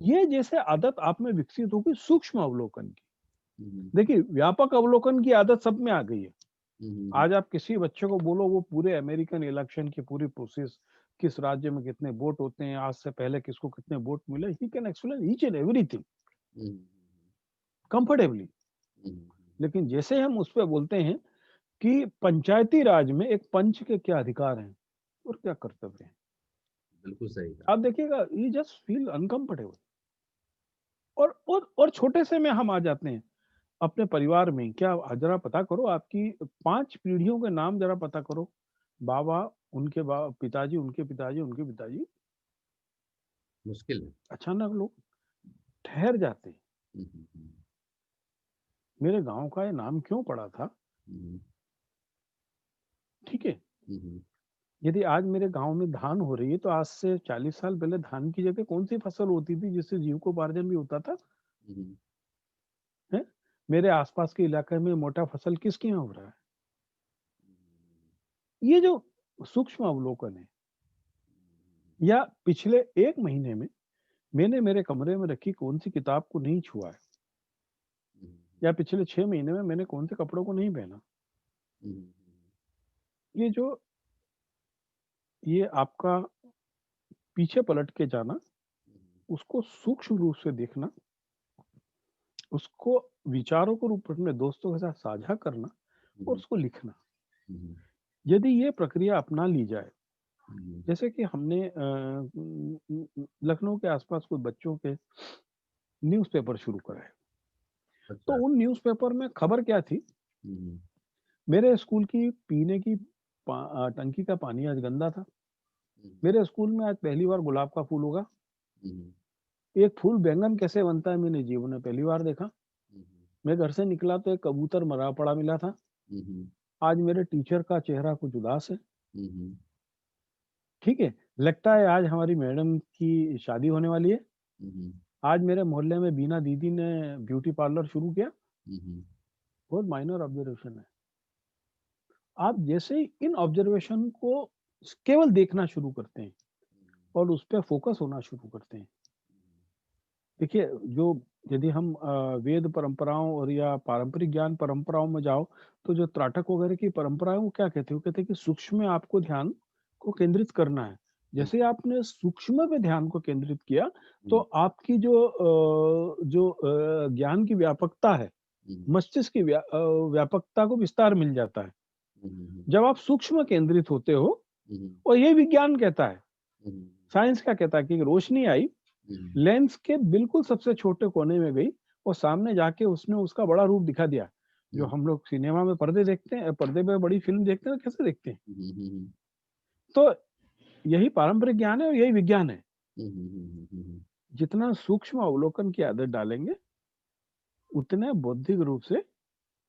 ये जैसे आदत आप में विकसित होगी सूक्ष्म अवलोकन की। हुँ, हुँ, देखिए, व्यापक अवलोकन की आदत सब में आ गई है। हुँ, हुँ, हुँ, आज आप किसी बच्चे को बोलो वो पूरे अमेरिकन इलेक्शन की पूरी प्रोसेस, किस राज्य में कितने वोट होते हैं, आज से पहले किसको कितने वोट मिले, he can explain each and everything hmm, comfortably. Hmm, लेकिन जैसे हम उस पे बोलते हैं कि पंचायती राज में एक पंच के क्या अधिकार हैं और क्या कर्तव्य हैं, बिल्कुल सही कहा। आप देखिएगा यू जस्ट फील अनकंफर्टेबल। और छोटे से में हम आ जाते हैं अपने परिवार में। क्या जरा पता करो आपकी 5 पीढ़ियों के नाम जरा पता करो। बाबा, उनके पिताजी, उनके पिताजी, उनके पिताजी। मुश्किल है। अचानक लोग ठहर जाते हैं। हुँ, हुँ, हुँ, मेरे गाँव का ये नाम क्यों पड़ा था? हुँ, ठीक है। हुँ, हुँ, यदि आज मेरे गाँव में धान हो रही है, तो आज से 40 साल पहले धान की जगह कौन-सी फसल होती थी जिससे जीविकोपार्जन भी होता था? हुँ, हैं? मेरे आस-पास के इलाके में मोटा फसल किसके यहाँ हो रहा है? ये जो सूक्ष्म अवलोकन है, या पिछले 1 महीने में मैंने मेरे कमरे में रखी कौन-सी किताब को नहीं छुआ है, हुँ, या पिछले 6 महीने में मैंने कौन से कपड़ों को नहीं पहना। हुँ, ये जो ये आपका पीछे पलट के जाना, उसको सूक्ष्म रूप से देखना, उसको विचारों के रूप में अपने दोस्तों के साथ साझा करना और हुँ, उसको लिखना। हुँ, यदि ये प्रक्रिया अपना ली जाए, हुँ, जैसे कि हमने लखनऊ के आसपास कुछ बच्चों के न्यूज़पेपर शुरू करा है। तो अच्छा। उन न्यूज़पेपर में खबर क्या थी, हुँ, मेरे स्कूल की पीने की टंकी का पानी आज गंदा था। हुँ, मेरे स्कूल में आज पहली बार गुलाब का फूल उगा। हुँ, एक फूल बैंगन कैसे बनता है मैंने जीवन में पहली बार देखा। हुँ, मैं घर से निकला तो एक कबूतर मरा पड़ा मिला था। हुँ, हुँ, आज मेरे टीचर का चेहरा कुछ उदास है। हुँ, हुँ, ठीक है? लगता है आज हमारी मैडम की शादी होने वाली है। हुँ, हुँ, आज मेरे मोहल्ले में बीना दीदी ने ब्यूटी पार्लर शुरू किया। हुँ, हुँ, बहुत माइनर ऑब्जर्वेशन है। आप जैसे ही इन ऑब्जर्वेशन को केवल देखना शुरू करते हैं और उस पे फोकस होना शुरू करते हैं। देखिए, जो यदि हम वेद परंपराओं और या पारंपरिक ज्ञान परंपराओं में जाओ, तो जो त्राटक वगैरह की परंपरा है, वो क्या कहती है? वो कहते हैं कि सूक्ष्म में आपको ध्यान को केंद्रित करना है। जैसे आपने सूक्ष्म पे ध्यान को केंद्रित किया, तो हम्म, आपकी ज्ञान की व्यापकता है, हम्म, मस्तिष्क की व्यापकता को विस्तार मिल जाता है। हम्म, जब आप सूक्ष्म केंद्रित होते हो, हम्म, और ये विज्ञान कहता है, हम्म, साइंस क्या कहता है कि रोशनी आई, हम्म, लेंस के बिल्कुल सबसे छोटे कोने में गई और सामने जाके उसने उसका बड़ा रूप दिखा दिया। जो हम्म, हम लोग सिनेमा में पर्दे देखते हैं, पर्दे पे बड़ी फ़िल्म देखते हैं, तो कैसे देखते हैं? हम्म, हम्म, तो यही पारंपरिक ज्ञान है और यही विज्ञान है। जितना सूक्ष्म अवलोकन की आदत डालेंगे, उतने बौद्धिक रूप से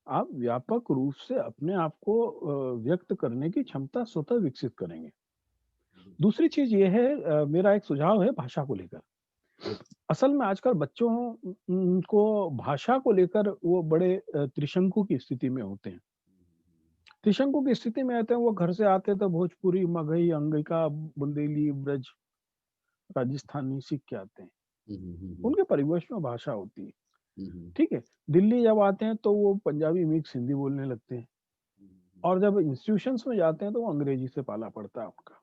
आप व्यापक रूप से अपने आप को व्यक्त करने की क्षमता स्वतः विकसित करेंगे। दूसरी चीज़ ये है, मेरा एक सुझाव है भाषा को लेकर। असल में आजकल बच्चों को भाषा को लेकर वो बड़े त्रिशंकु की स्थिति में होते हैं। त्रिशंकु की स्थिति में आते हैं, वो घर से आते हैं तो भोजपुरी, मगही, अंगिका, बुंदेली, ब्रज, राजस्थानी सीख के आते हैं। उनके परिवेश में भाषा होती है, ठीक है? दिल्ली जब आते हैं तो वो पंजाबी मिक्स हिंदी बोलने लगते हैं, और जब इंस्टीट्यूशंस में जाते हैं तो वो अंग्रेजी से पाला पड़ता है उनका।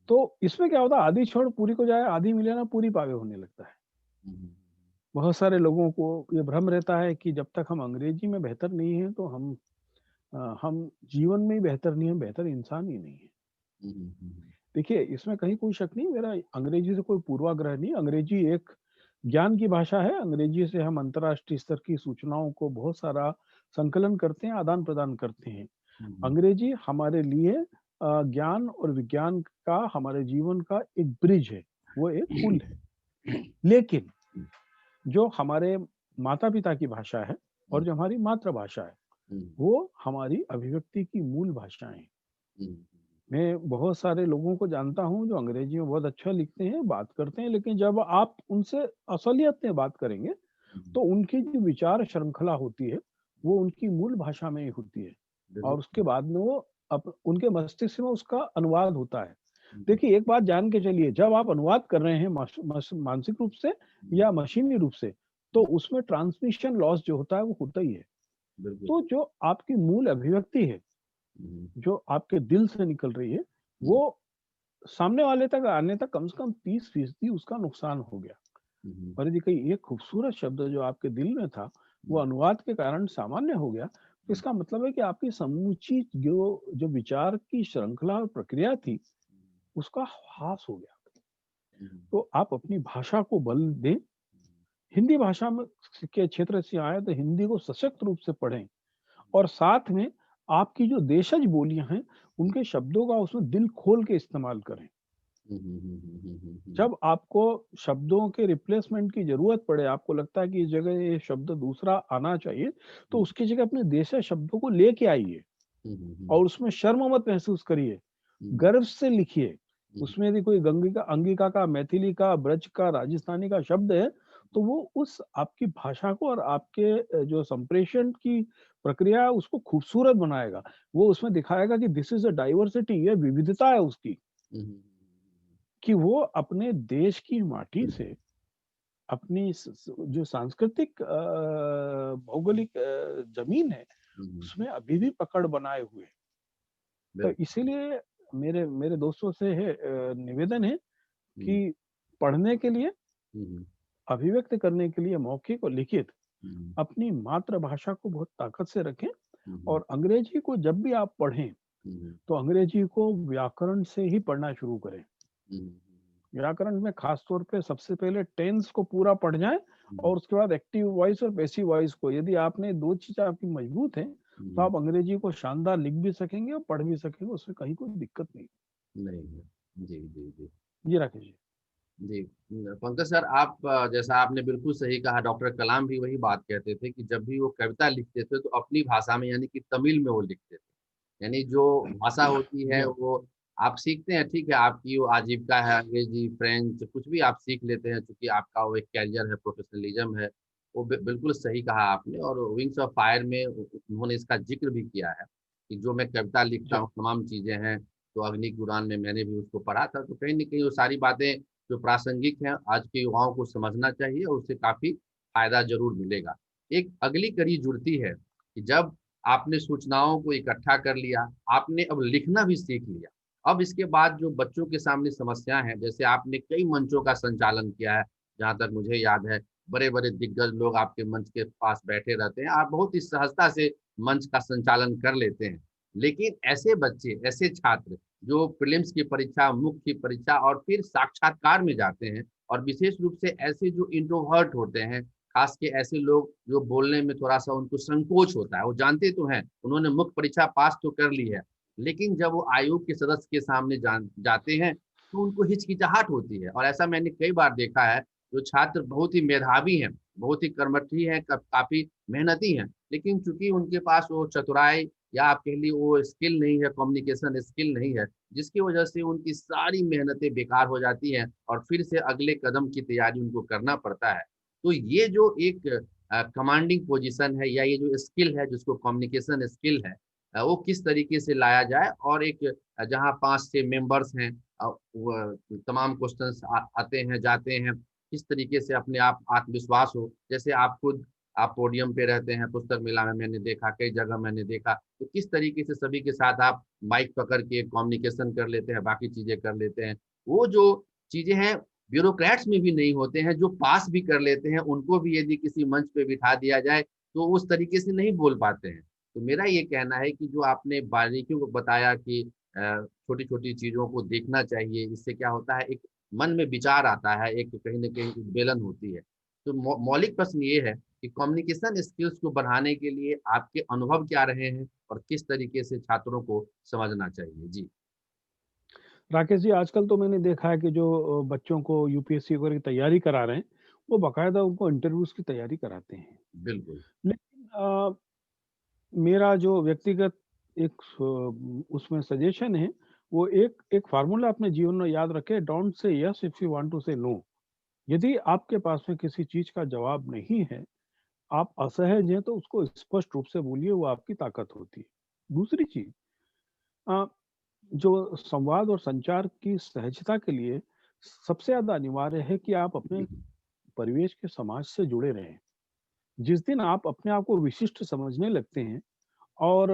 तो इसमें क्या होता है, आधी छोड़ पूरी को जाए, आधी मिले ना पूरी पावे होने लगता है। बहुत सारे लोगों को ये भ्रम रहता है कि जब तक हम अंग्रेजी में बेहतर नहीं हैं तो हम जीवन में ही बेहतर नहीं है, बेहतर इंसान ही नहीं है। देखिए, इसमें कहीं कोई शक नहीं, मेरा अंग्रेजी से कोई पूर्वाग्रह नहीं। अंग्रेजी एक ज्ञान की भाषा है। अंग्रेजी से हम अंतर्राष्ट्रीय स्तर की सूचनाओं को बहुत सारा संकलन करते हैं, आदान-प्रदान करते हैं। अंग्रेजी हमारे लिए ज्ञान और विज्ञान का, हमारे जीवन का एक ब्रिज है, वो एक पुल है। लेकिन जो हमारे माता-पिता की भाषा है और जो हमारी मातृभाषा है, वो हमारी अभिव्यक्ति की मूल भाषाएँ हैं। मैं बहुत सारे लोगों को जानता हूँ जो अंग्रेजी में बहुत अच्छा लिखते हैं, बात करते हैं, लेकिन जब आप उनसे असलियत में बात करेंगे, तो उनकी जो विचार श्रृंखला होती है, वो उनकी मूल भाषा में ही होती है, और उसके बाद में वो उनके मस्तिष्क में उसका अनुवाद होता है। देखिए, एक बात जान के चलिए, जब आप अनुवाद कर रहे हैं मानसिक रूप से या मशीनी रूप से, तो उसमें ट्रांसमिशन लॉस जो होता है, वो होता ही है। बिल्कुल। तो जो आपकी मूल अभिव्यक्ति है, जो आपके दिल से निकल रही है, वो सामने वाले तक आने तक कम से कम 30% उसका नुकसान हो गया। और यदि कोई एक खूबसूरत शब्द जो आपके दिल में था, वो अनुवाद के कारण सामान्य हो गया, तो इसका मतलब है कि आपकी समूची जो जो विचार की श्रृंखला और प्रक्रिया थी, उसका ह्रास हो गया। तो आप अपनी भाषा को बल दें। हिंदी भाषा में के क्षेत्र से आए तो हिंदी को सशक्त रूप से पढ़ें, और साथ में आपकी जो देशज बोलियाँ हैं, उनके शब्दों का उसमें दिल खोल के इस्तेमाल करें। जब आपको शब्दों के रिप्लेसमेंट की ज़रूरत पड़े, आपको लगता है कि इस जगह ये शब्द दूसरा आना चाहिए, तो उसकी जगह अपने देशज शब्दों को लेके आइए, और उसमें शर्म मत महसूस करिए, गर्व से लिखिए। उसमें यदि कोई गंगिका अंगिका का, मैथिली का, ब्रज का, राजस्थानी का शब्द है, तो वो उस आपकी भाषा को और आपके जो संप्रेषण की प्रक्रिया है, उसको खूबसूरत बनाएगा। वो उसमें दिखाएगा कि दिस इज़ अ डाइवर्सिटी, ये विविधता है उसकी, कि वो अपने देश की माटी से, अपनी जो सांस्कृतिक भौगोलिक जमीन है, उसमें अभी भी पकड़ बनाए हुए है। तो इसीलिए मेरे मेरे दोस्तों से है निवेदन है कि पढ़ने के लिए, अभिव्यक्त करने के लिए मौखिक और लिखित, अपनी मातृभाषा को बहुत ताकत से रखें, और अंग्रेजी को जब भी आप पढ़ें, तो अंग्रेजी को व्याकरण से ही पढ़ना शुरू करें। व्याकरण में खास तौर पे सबसे पहले टेंस को पूरा पढ़ जाएँ, और उसके बाद एक्टिव वॉइस और पैसिव वॉइस को, यदि आपने 2 चीज़ें आपकी मजबूत हैं, तो आप अंग्रेजी को शानदार लिख भी सकेंगे और पढ़ भी सकेंगे, उसमें कहीं कोई दिक्कत नहीं। नहीं है। जी, जी, जी। जी, राकेश जी। जी, पंकज सर, आप जैसा आपने बिल्कुल सही कहा, डॉक्टर कलाम भी वही बात कहते थे कि जब भी वो कविता लिखते थे तो अपनी भाषा में, यानी कि तमिल में वो लिखते थे। यानी जो भाषा होती है जी, वो आप सीखते हैं, ठीक है, आपकी वो आजीविका है, अंग्रेजी, फ्रेंच, कुछ भी आप सीख लेते हैं, क्योंकि आपका वो एक कैरियर है, प्रोफेशनलिज्म है। वो बिल्कुल सही कहा आपने, और विंग्स ऑफ फायर में उन्होंने इसका जिक्र भी किया है कि जो मैं कविता लिखता जी, हूँ, तमाम चीजें हैं। तो अग्नि कुरान में मैंने भी उसको पढ़ा था, तो कहीं ना कहीं वो सारी बातें जो प्रासंगिक हैं, आज के युवाओं को समझना चाहिए, और उससे काफी फायदा जरूर मिलेगा। एक अगली कड़ी जुड़ती है कि जब आपने सूचनाओं को इकट्ठा कर लिया, आपने अब लिखना भी सीख लिया, अब इसके बाद जो बच्चों के सामने समस्या है, जैसे आपने कई मंचों का संचालन किया है, जहाँ तक मुझे याद है, बड़े-बड़े दिग्गज लोग आपके मंच के पास बैठे रहते हैं, आप बहुत ही सहजता से मंच का संचालन कर लेते हैं। लेकिन ऐसे बच्चे, ऐसे छात्र जो प्रीलिम्स की परीक्षा, मुख्य की परीक्षा और फिर साक्षात्कार में जाते हैं और विशेष रूप से ऐसे जो इंट्रोवर्ट होते हैं, खास के ऐसे लोग जो बोलने में थोड़ा-सा उनको संकोच होता है, वो जानते तो हैं, उन्होंने मुख्य परीक्षा पास तो कर ली है, लेकिन जब वो आयोग के सदस्य के सामने जाते हैं, तो उनको हिचकिचाहट होती है और ऐसा मैंने कई बार देखा है, जो छात्र बहुत ही मेधावी हैं, बहुत ही कर्मठी हैं, काफ़ी मेहनती हैं, लेकिन चूँकि उनके पास वो चतुराई या आप कह लीजिए वो स्किल नहीं है, कम्युनिकेशन स्किल नहीं है, जिसकी वजह से उनकी सारी मेहनतें बेकार हो जाती हैं और फिर से अगले कदम की तैयारी उनको करना पड़ता है। तो ये जो एक कमांडिंग पोज़ीशन है या ये जो स्किल है जिसको कम्युनिकेशन स्किल है, वो किस तरीके से लाया जाए और एक जहाँ 5-6 मेंबर्स हैं, व तमाम क्वेश्चन्स आते हैं, जाते हैं, किस तरीके से अपने आप आत्मविश्वास हो। जैसे आप खुद आप पोडियम पे रहते हैं, पुस्तक मेला में मैंने देखा, कई जगह मैंने देखा, तो किस तरीके से सभी के साथ आप माइक पकड़ के कम्युनिकेशन कर लेते हैं, बाकी चीज़ें कर लेते हैं। वो जो चीज़ें हैं, ब्यूरोक्रेट्स में भी नहीं होते हैं, जो पास भी कर लेते हैं, उनको भी यदि किसी मंच पे बिठा दिया जाए, तो उस तरीके से नहीं बोल पाते हैं। तो मेरा ये कहना है कि जो आपने बारीकियों को बताया कि छोटी-छोटी चीज़ों को देखना चाहिए, इससे क्या होता है, एक मन में विचार आता है, एक कहीं न कहीं उद्वेलन होती है। तो मौलिक प्रश्न ये है कि कम्युनिकेशन स्किल्स को बढ़ाने के लिए आपके अनुभव क्या रहे हैं और किस तरीके से छात्रों को समझना चाहिए? जी, राकेश जी, आजकल तो मैंने देखा है कि जो बच्चों को यूपीएससी वगैरह की तैयारी करा रहे हैं, वो बाकायदा उनको इंटरव्यूज़ की तैयारी कराते हैं। बिल्कुल। लेकिन मेरा जो व्यक्तिगत एक उसमें सजेशन है, वो एक एक फ़ॉर्मूला अपने जीवन में याद रखें, don't say yes if you want to say no. यदि आपके पास में किसी चीज़ का जवाब नहीं है, आप असहज हैं, तो उसको स्पष्ट रूप से बोलिए, वो आपकी ताकत होती है। दूसरी चीज़, अ, जो संवाद और संचार की सहजता के लिए सबसे ज़्यादा अनिवार्य है कि आप अपने परिवेश के समाज से जुड़े रहें। जिस दिन आप अपने आप को विशिष्ट समझने लगते हैं और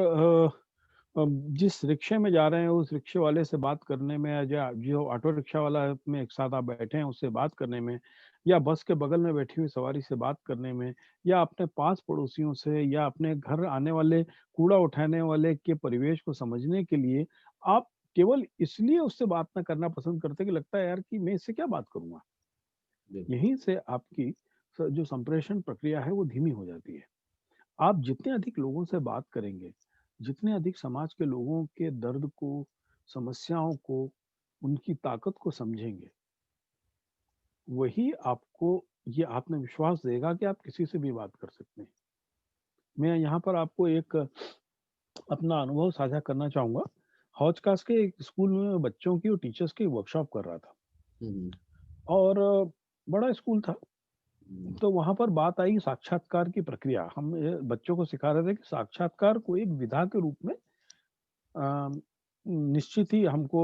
जिस रिक्शे में जा रहे हैं, उस रिक्शे वाले से बात करने में, या जो ऑटो रिक्शा वाला में एक साथ आप बैठे हैं, उससे बात करने में, या बस के बगल में बैठी हुई सवारी से बात करने में, या अपने पास पड़ोसियों से, या अपने घर आने वाले कूड़ा उठाने वाले के परिवेश को समझने के लिए, आप केवल इसलिए उससे बात ना करना पसंद करते कि लगता है यार कि मैं इससे क्या बात करूँगा? बिल्कुल। यहीं से आपकी जो संप्रेषण प्रक्रिया है वो धीमी हो जाती है। आप जितने अधिक लोगों से बात करेंगे, जितने अधिक समाज के लोगों के दर्द को, समस्याओं को, उनकी ताकत को समझेंगे, वही आपको ये आत्मविश्वास देगा कि आप किसी से भी बात कर सकते हैं। मैं यहाँ पर आपको एक अपना अनुभव साझा करना चाहूँगा। हौज-खास के एक स्कूल में मैं बच्चों की और टीचर्स की वर्कशॉप कर रहा था, हुँ, हुँ, और बड़ा स्कूल था। हुँ, तो वहाँ पर बात आई साक्षात्कार की प्रक्रिया। हम बच्चों को सिखा रहे थे कि साक्षात्कार को एक विधा के रूप में अ, निश्चित ही हमको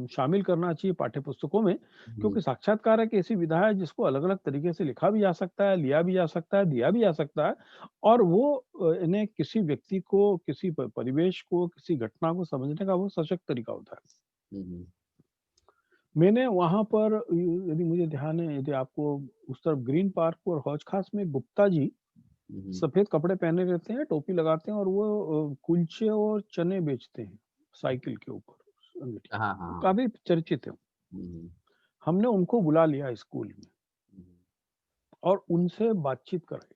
शामिल करना चाहिए पाठ्यपुस्तकों में, हुँ, क्योंकि साक्षात्कार एक ऐसी विधा है जिसको अलग-अलग तरीके से लिखा भी जा सकता है, लिया भी जा सकता है, दिया भी जा सकता है, और वो इन्हें किसी व्यक्ति को, किसी परिवेश को, किसी घटना को समझने का वो सशक्त तरीका होता है। हुँ, हुँ, मैंने वहाँ पर यदि मुझे ध्यान है, यदि आपको उस तरफ ग्रीन पार्क और हौज खास में गुप्ता जी हुँ, हुँ। सफ़ेद कपड़े पहने रहते हैं, टोपी लगाते हैं, और वो कुलचे और चने बेचते हैं, साइकिल के ऊपर अंगड़ी। हाँ, हाँ, हाँ। काफ़ी चर्चित है। हुँ, हुँ, हमने उनको बुला लिया स्कूल में हुँ, और उनसे बातचीत कराई।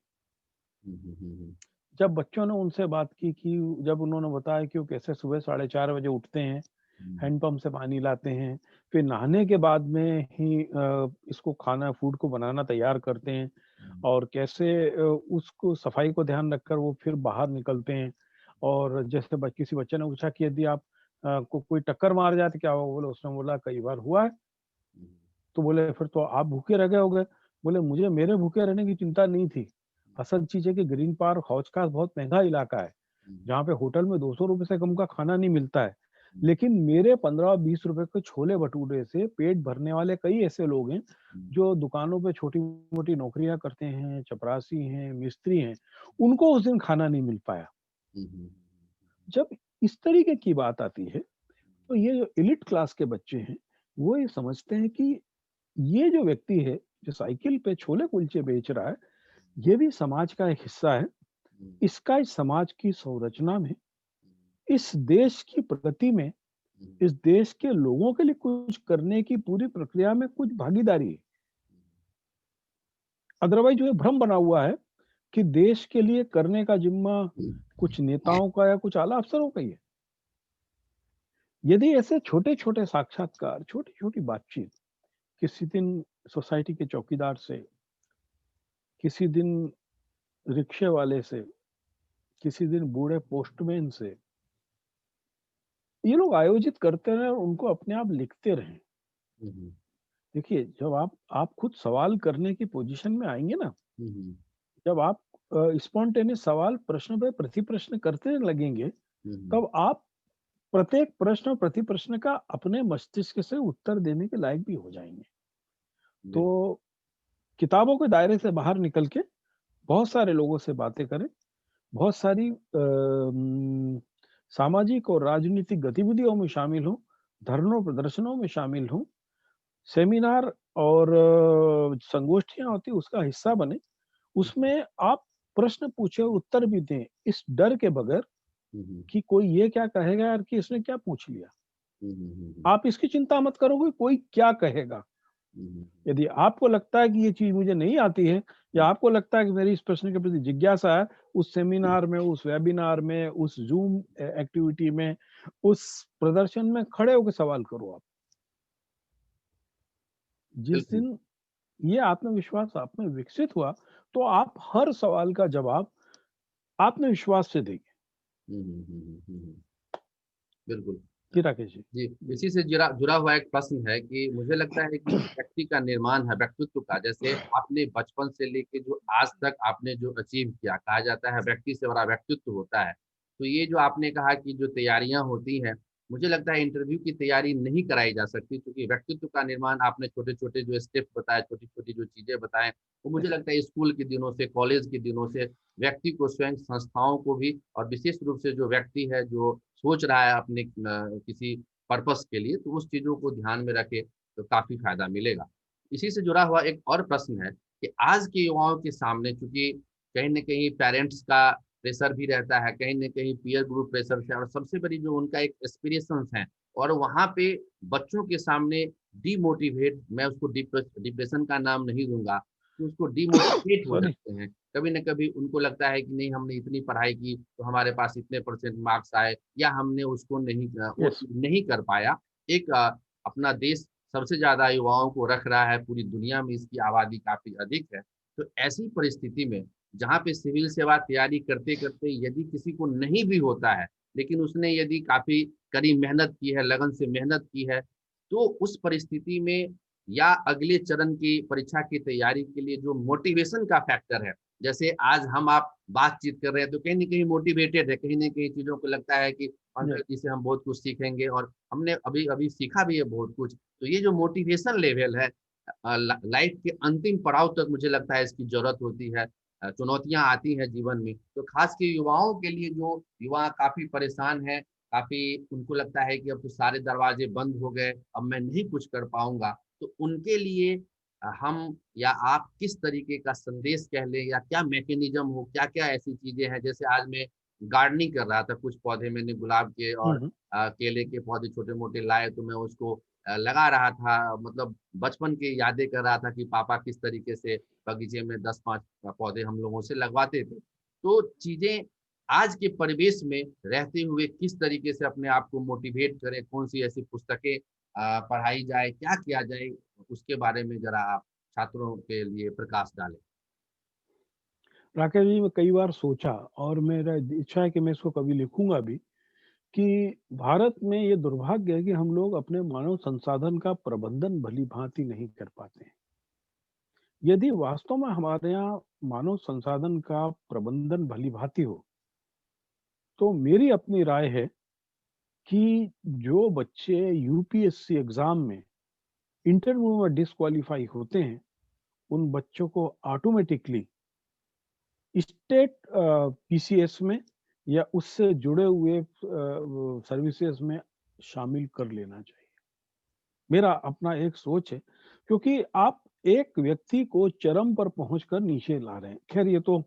हुँ, हुँ, हुँ, हुँ, जब बच्चों ने उनसे बात की कि जब उन्होंने बताया कि वो कैसे सुबह साढ़े 4 बजे उठते हैं, हुँ, हैंडपंप से पानी लाते हैं, फिर नहाने के बाद में ही इसको खाना फूड को बनाना तैयार करते हैं, हुँ, और कैसे उसको सफाई को ध्यान रखकर वो फिर बाहर निकलते हैं। और जैसे किसी बच्चे ने पूछा कि यदि आप को कोई टक्कर मार जाए तो क्या होगा? बोले, उसने बोला कई बार हुआ है। हुँ, तो बोले फिर तो आप भूखे रह गए होंगे? बोले मुझे मेरे भूखे रहने की चिंता नहीं थी। असल चीज़ है कि ग्रीन पार्क हौज खास बहुत महँगा इलाका है, हुँ, जहाँ पे होटल में ₹200 से कम का खाना नहीं मिलता है। हुँ, लेकिन मेरे 15-20 रुपए के छोले-भटूरे से पेट भरने वाले कई ऐसे लोग हैं, हुँ, जो दुकानों पे छोटी-मोटी नौकरियाँ करते हैं, चपरासी हैं, मिस्त्री हैं, उनको उस दिन खाना नहीं मिल पाया। हुँ, हुँ, जब इस तरीके की बात आती है, तो ये जो एलिट क्लास के बच्चे हैं, वो ये समझते हैं कि ये जो व्यक्ति है, जो साइकिल पे छोले-कुलचे बेच रहा है, ये भी समाज का एक हिस्सा है। हुँ, इसका इस समाज की संरचना में, इस देश की प्रगति में, हुँ, इस देश के लोगों के लिए कुछ करने की पूरी प्रक्रिया में कुछ भागीदारी है। अदरवाइज़ जो ये भ्रम बना हुआ है कि देश के लिए करने का ज़िम्मा हुँ, कुछ नेताओं का या कुछ आला अफ़सरों का ही है। यदि ऐसे छोटे-छोटे साक्षात्कार, छोटी-छोटी बातचीत किसी दिन सोसाइटी के चौकीदार से, किसी दिन रिक्शे वाले से, किसी दिन बूढ़े पोस्टमैन से, ये लोग आयोजित करते रहें और उनको अपने आप लिखते रहें। हुँ, हुँ, देखिए, जब आप खुद सवाल करने की पोज़ीशन में आएँगे ना, हुँ, हुँ, जब आप स्पॉन्टेनियस सवाल प्रश्न पे प्रतिप्रश्न करने लगेंगे, हुँ, हुँ, तब आप प्रत्येक प्रश्न और प्रति प्रश्न का अपने मस्तिष्क से उत्तर देने के लायक भी हो जाएँगे। तो बिल किताबों के दायरे से बाहर निकल के बहुत सारे लोगों से बातें करें, बहुत सारी सामाजिक और राजनीतिक गतिविधियों में शामिल हों, धरनों प्रदर्शनों में शामिल हों, सेमिनार और संगोष्ठियाँ होती हैं उसका हिस्सा बनें। हुँ, उसमें आप प्रश्न पूछें और उत्तर भी दें, इस डर के बगैर हुँ, हुँ, कि कोई ये क्या कहेगा यार कि इसने क्या पूछ लिया। हुँ, हुँ, हुँ, हुँ, आप इसकी चिंता मत करो कि कोई क्या कहेगा। हुँ, हुँ, यदि आपको लगता है कि ये चीज़ मुझे नहीं आती है या आपको लगता है कि मेरी इस प्रश्न के प्रति जिज्ञासा है, उस सेमिनार में, उस वेबिनार में, उस ज़ूम एक्टिविटी में, उस प्रदर्शन में खड़े होके सवाल करो आप। जिस बिल्कुल। दिन ये आत्मविश्वास आप में विकसित हुआ, तो आप हर सवाल का जवाब आत्मविश्वास से देंगे। हुँ, हुँ, हुँ, हुँ, हुँ, हुँ, बिल्कुल। जी, राकेश जी। जी, जी। इसी से जुड़ा जुड़ा हुआ एक प्रश्न है कि मुझे लगता है कि जो व्यक्ति का निर्माण है, व्यक्तित्व का, जैसे आपने बचपन से लेके जो आज तक आपने जो अचीव किया, कहा जाता है व्यक्ति से बड़ा व्यक्तित्व होता है। तो ये जो आपने कहा कि जो तैयारियाँ होती हैं, मुझे लगता है इंटरव्यू की तैयारी नहीं कराई जा सकती क्योंकि व्यक्तित्व का निर्माण आपने छोटे-छोटे जो स्टेप्स बताए, छोटी-छोटी जो चीज़ें बताएँ, वो मुझे लगता है स्कूल के दिनों से, कॉलेज के दिनों से व्यक्ति को स्वयं संस्थाओं को भी और विशेष रूप से जो व्यक्ति है, जो सोच रहा है अपने किसी पर्पस के लिए, तो उस चीज़ों को ध्यान में रखें, तो काफ़ी फ़ायदा मिलेगा। इसी से जुड़ा हुआ एक और प्रश्न है कि आज के युवाओं के सामने चूँकि कहीं न कहीं पेरेंट्स का प्रेशर भी रहता है, कहीं न कहीं पीयर ग्रुप प्रेशर से और सबसे बड़ी जो उनका एक एस्पिरेशंस हैं और वहाँ पे बच्चों के सामने डिमोटिवेट मैं उसको डिप्रेशन का नाम नहीं दूँगा, कि उसको डिमोटिवेट हो सॉरी। जाते हैं। कभी न कभी उनको लगता है कि नहीं हमने इतनी पढ़ाई की, तो हमारे पास इतने परसेंट मार्क्स आए या हमने उसको नहीं वो यस। चीज़ नहीं कर पाया। एक अपना देश सबसे ज़्यादा युवाओं को रख रहा है, पूरी दुनिया में इसकी आबादी काफ़ी अधिक है। तो ऐसी परिस्थिति में जहाँ पे सिविल सेवा तैयारी करते-करते यदि किसी को नहीं भी होता है, लेकिन उसने यदि काफ़ी कड़ी मेहनत की है, लगन से मेहनत की है, तो उस परिस्थिति में या अगले चरण की परीक्षा की तैयारी के लिए जो मोटिवेशन का फैक्टर है, जैसे आज हम आप बातचीत कर रहे हैं तो कहीं न कहीं मोटिवेटेड है, कहीं न कहीं चीज़ों को लगता है कि यस। पंकज जी से हम बहुत कुछ सीखेंगे और हमने अभी-अभी सीखा भी है बहुत कुछ। तो ये जो मोटिवेशन लेवल है लाइफ के अंतिम पड़ाव तक मुझे लगता है इसकी ज़रूरत होती है। चुनौतियाँ आती हैं जीवन में, तो ख़ास के युवाओं के लिए जो युवा काफ़ी परेशान हैं, काफ़ी उनको लगता है कि अब तो सारे दरवाजे बंद हो गए, अब मैं नहीं कुछ कर पाऊँगा। तो उनके लिए हम या आप किस तरीके का संदेश कह लें या क्या मैकेनिज़्म हो, क्या-क्या ऐसी चीज़ें हैं जैसे आज मैं गार्डनिंग कर रहा था, कुछ पौधे मैंने गुलाब के हुँ, और हुँ। केले के पौधे छोटे-मोटे लाए तो मैं उसको लगा रहा था मतलब बचपन की यादें कर रहा था कि पापा किस तरीके से बगीचे में 10-5 पौधे हम लोगों से लगवाते थे। तो चीज़ें आज के परिवेश में रहते हुए किस तरीके से अपने आप को मोटिवेट करें, कौन-सी ऐसी पुस्तकें पढ़ाई जाए, क्या किया जाए, उसके बारे में ज़रा आप छात्रों के लिए प्रकाश डालें? राकेश जी, मैं कई बार सोचा और मेरा इच्छा है कि मैं इसको कभी लिखूँगा भी कि भारत में ये दुर्भाग्य है कि हम लोग अपने मानव संसाधन का प्रबंधन भली-भाँति नहीं कर पाते हैं। यदि वास्तव में हमारे यहाँ मानव संसाधन का प्रबंधन भली-भाँति हो, तो मेरी अपनी राय है कि जो बच्चे यूपीएससी एग्ज़ाम में इंटरव्यू में डिस्क्वालीफाई होते हैं, उन बच्चों को ऑटोमैटिकली स्टेट पीसीएस में या उससे जुड़े हुए सर्विसेज में शामिल कर लेना चाहिए। मेरा अपना एक सोच है, क्योंकि आप एक व्यक्ति को चरम पर पहुँचकर नीचे ला रहे हैं। ख़ैर ये तो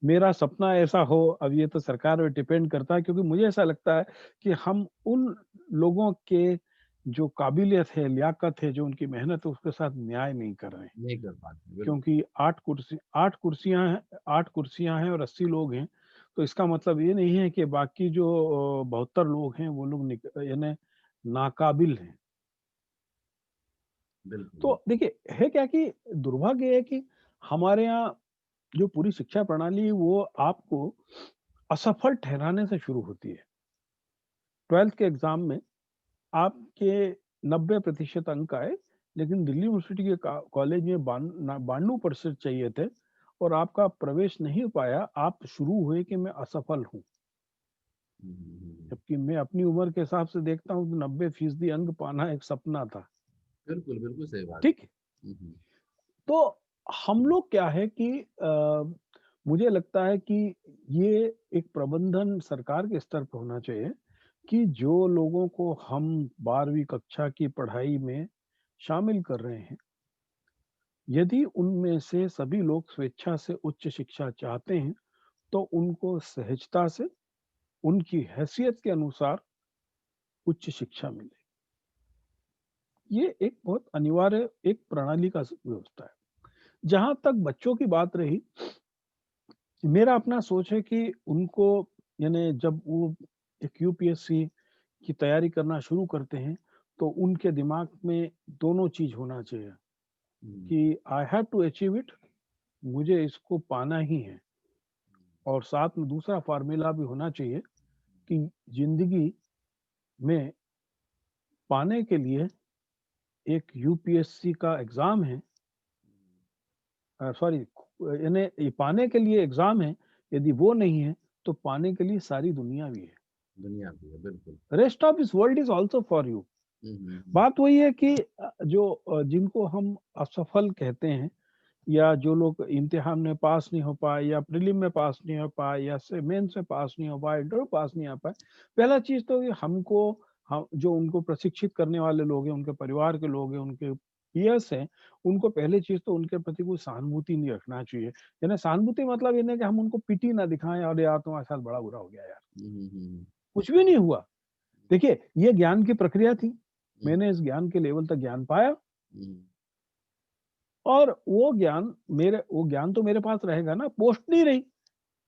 मेरा सपना ऐसा हो, अब ये तो सरकार पे डिपेंड करता है, क्योंकि मुझे ऐसा लगता है कि हम उन लोगों के जो काबिलियत है, लियाकत है, जो उनकी मेहनत है, उसके साथ न्याय नहीं कर रहे हैं। नहीं कर पाते, बिल्कुल। क्योंकि 8 कुर्सियाँ हैं और 80 लोग हैं, तो इसका मतलब ये नहीं है कि बाकी जो 72 लोग हैं, वो लोग यानी नाकाबिल हैं। बिल्कुल, तो बिल्कुल। देखिए, है क्या कि दुर्भाग्य है कि हमारे यहाँ जो पूरी शिक्षा प्रणाली है, वो आपको असफल ठहराने से शुरू होती है। 12th के एग्ज़ाम में आपके 90% अंक आए, लेकिन दिल्ली यूनिवर्सिटी के कॉलेज में 92% चाहिए थे और आपका प्रवेश नहीं पाया। आप शुरू हुए कि मैं असफल हूँ, हुँ, हुँ, हुँ, हुँ। जबकि मैं अपनी उम्र के हिसाब से देखता हूँ तो 90% अंक पाना एक सपना था। बिल्कुल, बिल्कुल सही बात। ठीक है? हुँ, हुँ। तो हम लोग क्या है कि मुझे लगता है कि ये एक प्रबंधन सरकार के स्तर पे होना चाहिए कि जो लोगों को हम 12वीं कक्षा की पढ़ाई में शामिल कर रहे हैं, यदि उनमें से सभी लोग स्वेच्छा से उच्च शिक्षा चाहते हैं, तो उनको सहजता से, उनकी हैसियत के अनुसार उच्च शिक्षा मिले। ये एक बहुत अनिवार्य एक प्रणाली का व्यवस्था है। जहाँ तक बच्चों की बात रही, मेरा अपना सोच है कि उनको, यानी जब वो एक यूपीएससी की तैयारी करना शुरू करते हैं, तो उनके दिमाग में दोनों चीज़ होना चाहिए हुँ, कि I have to achieve it, मुझे इसको पाना ही है। और साथ में दूसरा फ़ॉर्मूला भी होना चाहिए कि ज़िंदगी में पाने के लिए एक यूपीएससी का एग्ज़ाम है, सॉरी, यानी ये पाने के लिए एग्ज़ाम है, यदि वो नहीं है, तो पाने के लिए सारी दुनिया भी है। दुनिया भी है, बिल्कुल। Rest of this world is also for you. Hmm, hmm, hmm. बात वही है कि जिनको हम असफल कहते हैं, या जो लोग इम्तिहान में पास नहीं हो पाए, या प्रीलिम में पास नहीं हो पाए, या से मेंस में पास नहीं हो पाए, इंटरव्यू पास नहीं आ पाए, पहला चीज़ तो ये हमको, हम जो उनको प्रशिक्षित करने वाले लोग हैं, उनके परिवार के लोग हैं, उनके पीयर्स हैं, उनको पहली चीज़ तो उनके प्रति कोई सहानुभूति नहीं रखना चाहिए। यानी सहानुभूति मतलब ये नहीं कि हम उनको पिटी ना दिखाएँ, "अरे यार! तुम्हारे साथ बड़ा बुरा हो गया यार।" हुँ, हुँ, हुँ, हुँ। कुछ भी नहीं हुआ। देखिए, ये ज्ञान की प्रक्रिया थी। हुँ, मैंने इस ज्ञान के लेवल तक ज्ञान पाया, हुँ। और वो ज्ञान तो मेरे पास रहेगा ना, पोस्ट नहीं रही,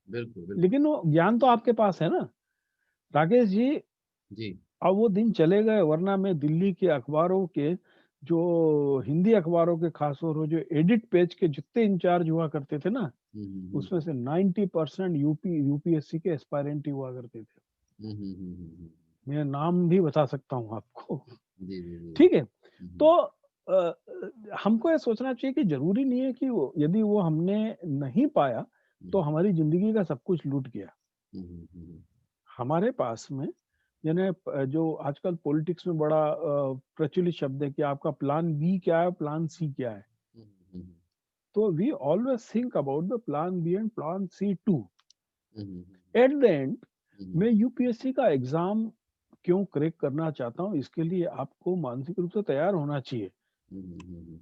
बिल्कुल, बिल्कुल। लेकिन वो ज्ञान तो आपके पास है ना। राकेश जी, जी। अब वो दिन चले गए, वरना मैं दिल्ली के अखबारों के, जो हिंदी अखबारों के खासतौर पे जो एडिट पेज के जितने इंचार्ज हुआ करते थे ना, हुँ, हुँ, हुँ। उसमें से 90% यूपीएससी के एस्पायरेंट ही हुआ करते थे। हुँ, हुँ, हुँ, हुँ, हुँ। मैं नाम भी बता सकता हूँ आपको। जी, जी, जी। ठीक है? हुँ, हुँ। तो हमको ये सोचना चाहिए कि ज़रूरी नहीं है कि वो, यदि वो हमने नहीं पाया, हुँ, तो हुँ। हमारी ज़िंदगी का सब कुछ लूट गया। हुँ, हुँ, हुँ, हुँ। हमारे पास में, यानी जो आजकल पॉलिटिक्स में बड़ा प्रचलित शब्द है कि आपका प्लान बी क्या है, प्लान सी क्या है। हुँ, हुँ, हुँ। तो we always think about the plan B and plan C too. Hmm, hmm, hmm. At the end, hmm, मैं हुँ। यूपीएससी का एग्ज़ाम क्यों क्रैक करना चाहता हूँ, इसके लिए आपको मानसिक रूप से तैयार होना चाहिए। Hmm, hmm, hmm, hmm.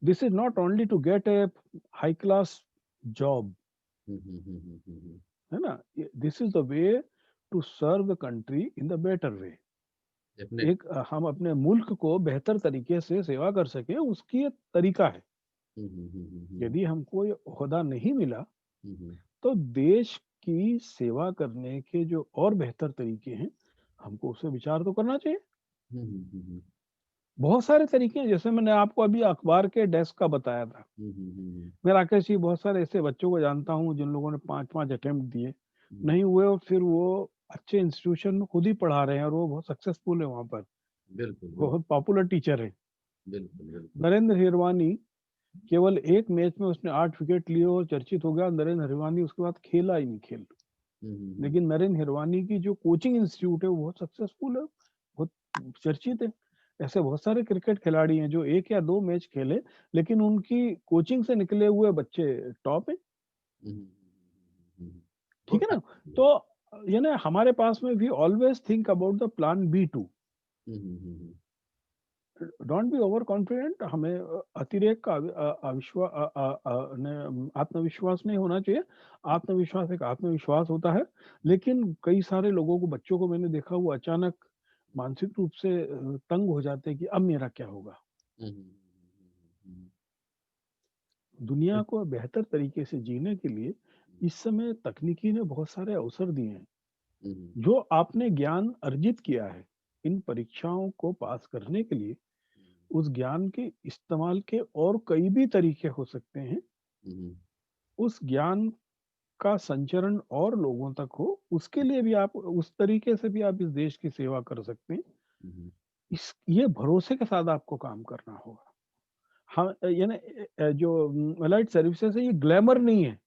This is not only to get a high class job, hmm, hmm, hmm, hmm, hmm, hmm. है ना? This is the way to serve the country in the better way. Definite. हम अपने मुल्क को बेहतर तरीके से सेवा कर सकें, उसकी एक तरीका है। हुँ, हुँ, हुँ, हुँ, हुँ, हुँ। यदि हमको ये ओहदा नहीं मिला, हुँ, हुँ। तो देश की सेवा करने के जो और बेहतर तरीके हैं, हमको उससे विचार तो करना चाहिए। हुँ, हुँ, हुँ, हुँ। बहुत सारे तरीके हैं, जैसे मैंने आपको अभी अखबार के डेस्क का बताया था। हुँ, हुँ, हुँ, हुँ। मैं राकेश जी बहुत सारे ऐसे बच्चों को जानता हूँ जिन लोगों ने 5-5 अटेम्प्ट दिए, हुँ। नहीं हुए, और फिर वो अच्छे इंस्टीट्यूशन में खुद ही पढ़ा रहे हैं और वो बहुत सक्सेसफुल है वहाँ पर, बिल्कुल, बिल्कुल। बहुत पॉपुलर टीचर हैं। बिल्कुल, बिल्कुल। नरेंद्र हिरवानी, केवल 1 मैच में उसने 8 विकेट लिए और चर्चित हो गया। नरेंद्र हिरवानी उसके बाद खेला ही नहीं खेल। हुँ, हुँ, हुँ। लेकिन नरेंद्र हिरवानी की जो कोचिंग इंस्टीट्यूट है वो बहुत सक्सेसफुल है, बहुत चर्चित है। ऐसे बहुत सारे क्रिकेट खिलाड़ी हैं जो 1 या 2 मैच खेले, लेकिन उनकी कोचिंग से निकले हुए बच्चे टॉप हैं, हुँ, हुँ, हुँ, हुँ, हुँ। ठीक है होता ना? है। तो हमारे पास में we always think about the plan B too. Don't be overconfident. हमें अतिरेक का आत्मविश्वास नहीं होना चाहिए। आत्मविश्वास एक आत्मविश्वास होता है, लेकिन कई सारे लोगों को, बच्चों को मैंने देखा, वो अचानक मानसिक रूप से तंग हो जाते हैं कि अब मेरा क्या होगा। दुनिया को बेहतर तरीके से जीने के लिए इस समय तकनीकी ने बहुत सारे अवसर दिए हैं। जो आपने ज्ञान अर्जित किया है इन परीक्षाओं को पास करने के लिए, उस ज्ञान के इस्तेमाल के और कई भी तरीके हो सकते हैं। उस ज्ञान का संचरण और लोगों तक हो, उसके लिए भी आप उस तरीके से भी आप इस देश की सेवा कर सकते हैं। इस ये भरोसे के साथ आपको काम करना होगा। हाँ, यानी जो अलाइड सर्विसेज है, ये ग्लैमर नहीं है।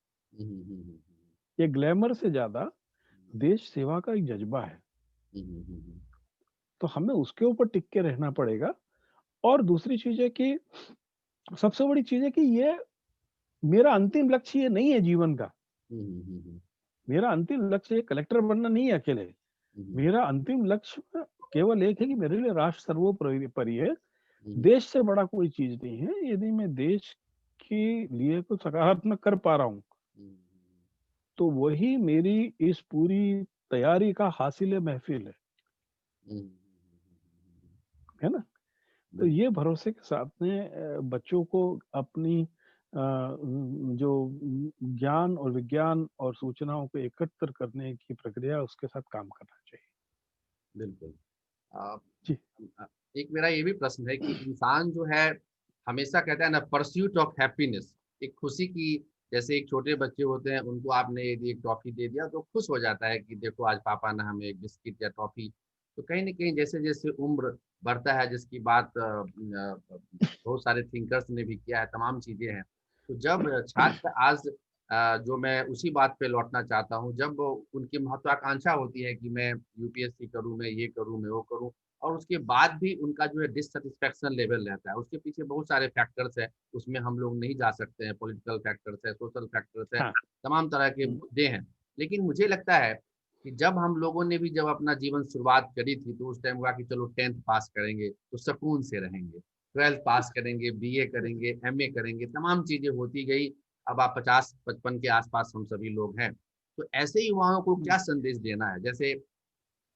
ये ग्लैमर से ज़्यादा देश सेवा का एक जज़्बा है। तो हमें उसके ऊपर टिक के रहना पड़ेगा। और दूसरी चीज़ है कि सबसे बड़ी चीज़ है कि ये मेरा अंतिम लक्ष्य ये नहीं है जीवन का। मेरा अंतिम लक्ष्य ये कलेक्टर बनना नहीं है अकेले। मेरा अंतिम लक्ष्य केवल एक है कि मेरे लिए राष्ट्र सर्वोपरि है। देश से बड़ा कोई चीज़ नहीं है। यदि मैं देश के लिए कुछ सकारात्मक कर पा रहा हूँ, तो वही मेरी इस पूरी तैयारी का हासिल-ए-महफ़िल है ना? तो ये भरोसे के साथ में बच्चों को अपनी जो ज्ञान और विज्ञान और सूचनाओं को एकत्र करने की प्रक्रिया, उसके साथ काम करना चाहिए। बिल्कुल। अ, जी, एक मेरा ये भी प्रश्न है कि इंसान जो है हमेशा कहता है ना, परस्यूट ऑफ हैप्पीनेस, एक खुशी की, जैसे एक छोटे बच्चे होते हैं उनको आपने यदि एक टॉफी दे दिया तो खुश हो जाता है कि देखो आज पापा ने हमें एक बिस्किट या टॉफी। तो कहीं न कहीं जैसे जैसे उम्र बढ़ता है, जिसकी बात बहुत सारे थिंकर्स ने भी किया है, तमाम चीज़ें हैं। तो जब छात्र आज जो मैं उसी बात पे लौटना चाहता हूँ, जब उनकी महत्वाकांक्षा होती है कि मैं यूपीएससी करूँ, मैं ये करूँ, मैं वो करूँ, और उसके बाद भी उनका जो है डिससैटिस्फैक्शन लेवल रहता है। उसके पीछे बहुत सारे फैक्टर्स हैं, उसमें हम लोग नहीं जा सकते हैं, पॉलिटिकल फैक्टर्स है, सोशल फैक्टर्स है, हाँ। तमाम तरह के हुँ, मुद्दे हैं। लेकिन मुझे लगता है कि जब हम लोगों ने भी जब अपना जीवन शुरुआत करी थी, तो उस टाइम हुआ कि चलो 10th पास करेंगे, तो सुकून से रहेंगे। 12th पास करेंगे, बीए करेंगे, एमए करेंगे, तमाम चीज़ें होती गई। अब आप 50-55 के आस-पास हम सभी लोग हैं। तो ऐसे युवाओं को हुँ। क्या संदेश देना है? जैसे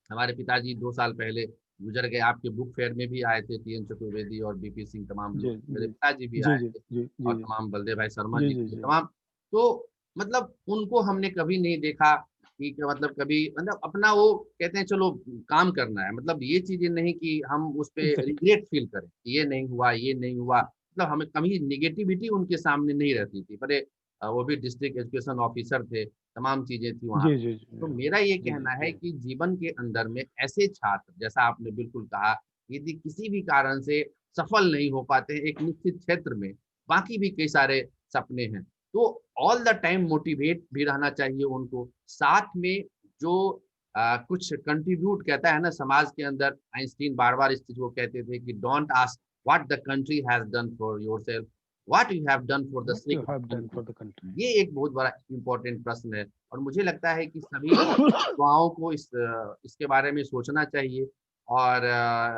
हमारे पिताजी 2 साल पहले गुज़र गए, आपके बुक फेयर में भी आए थे टीएन चतुर्वेदी और बीपी सिंह, तमाम जी, लोग। मेरे जी। पिताजी भी जी, आए जी, थे जी, जी, और जी। तमाम बलदेव भाई शर्मा जी, जी जी, थे, जी। तमाम। तो मतलब उनको हमने कभी नहीं देखा कि मतलब कभी मतलब अपना वो कहते हैं चलो काम करना है। मतलब ये चीज़ें नहीं कि हम उस पे एग्ज़ैक्टली। रिग्रेट फ़ील करें, कि ये नहीं हुआ, ये नहीं हुआ। मतलब हमें कभी नेगेटिविटी उनके सामने नहीं रहती थी। बड़े वो भी डिस्ट्रिक्ट एजुकेशन ऑफिसर थे, तमाम चीज़ें थी वहाँ जी, पे। जी, जी। तो मेरा ये जी, जी, कहना है जी। कि जीवन के अंदर में ऐसे छात्र, जैसा आपने बिल्कुल कहा, यदि किसी भी कारण से सफल नहीं हो पाते हैं एक निश्चित क्षेत्र में, बाकी भी कई सारे सपने हैं, तो ऑल द टाइम मोटिवेट भी रहना चाहिए उनको। साथ में जो कुछ कंट्रीब्यूट कहता है ना समाज के अंदर, आइंस्टीन बार-बार इस चीज़ को कहते थे कि don't ask what the country has done for yourself, what you have done for the what you sake of have done country. For the country. ये एक बहुत बड़ा इम्पोर्टेंट प्रश्न है और मुझे लगता है कि सभी युवाओं को इसके बारे में सोचना चाहिए। और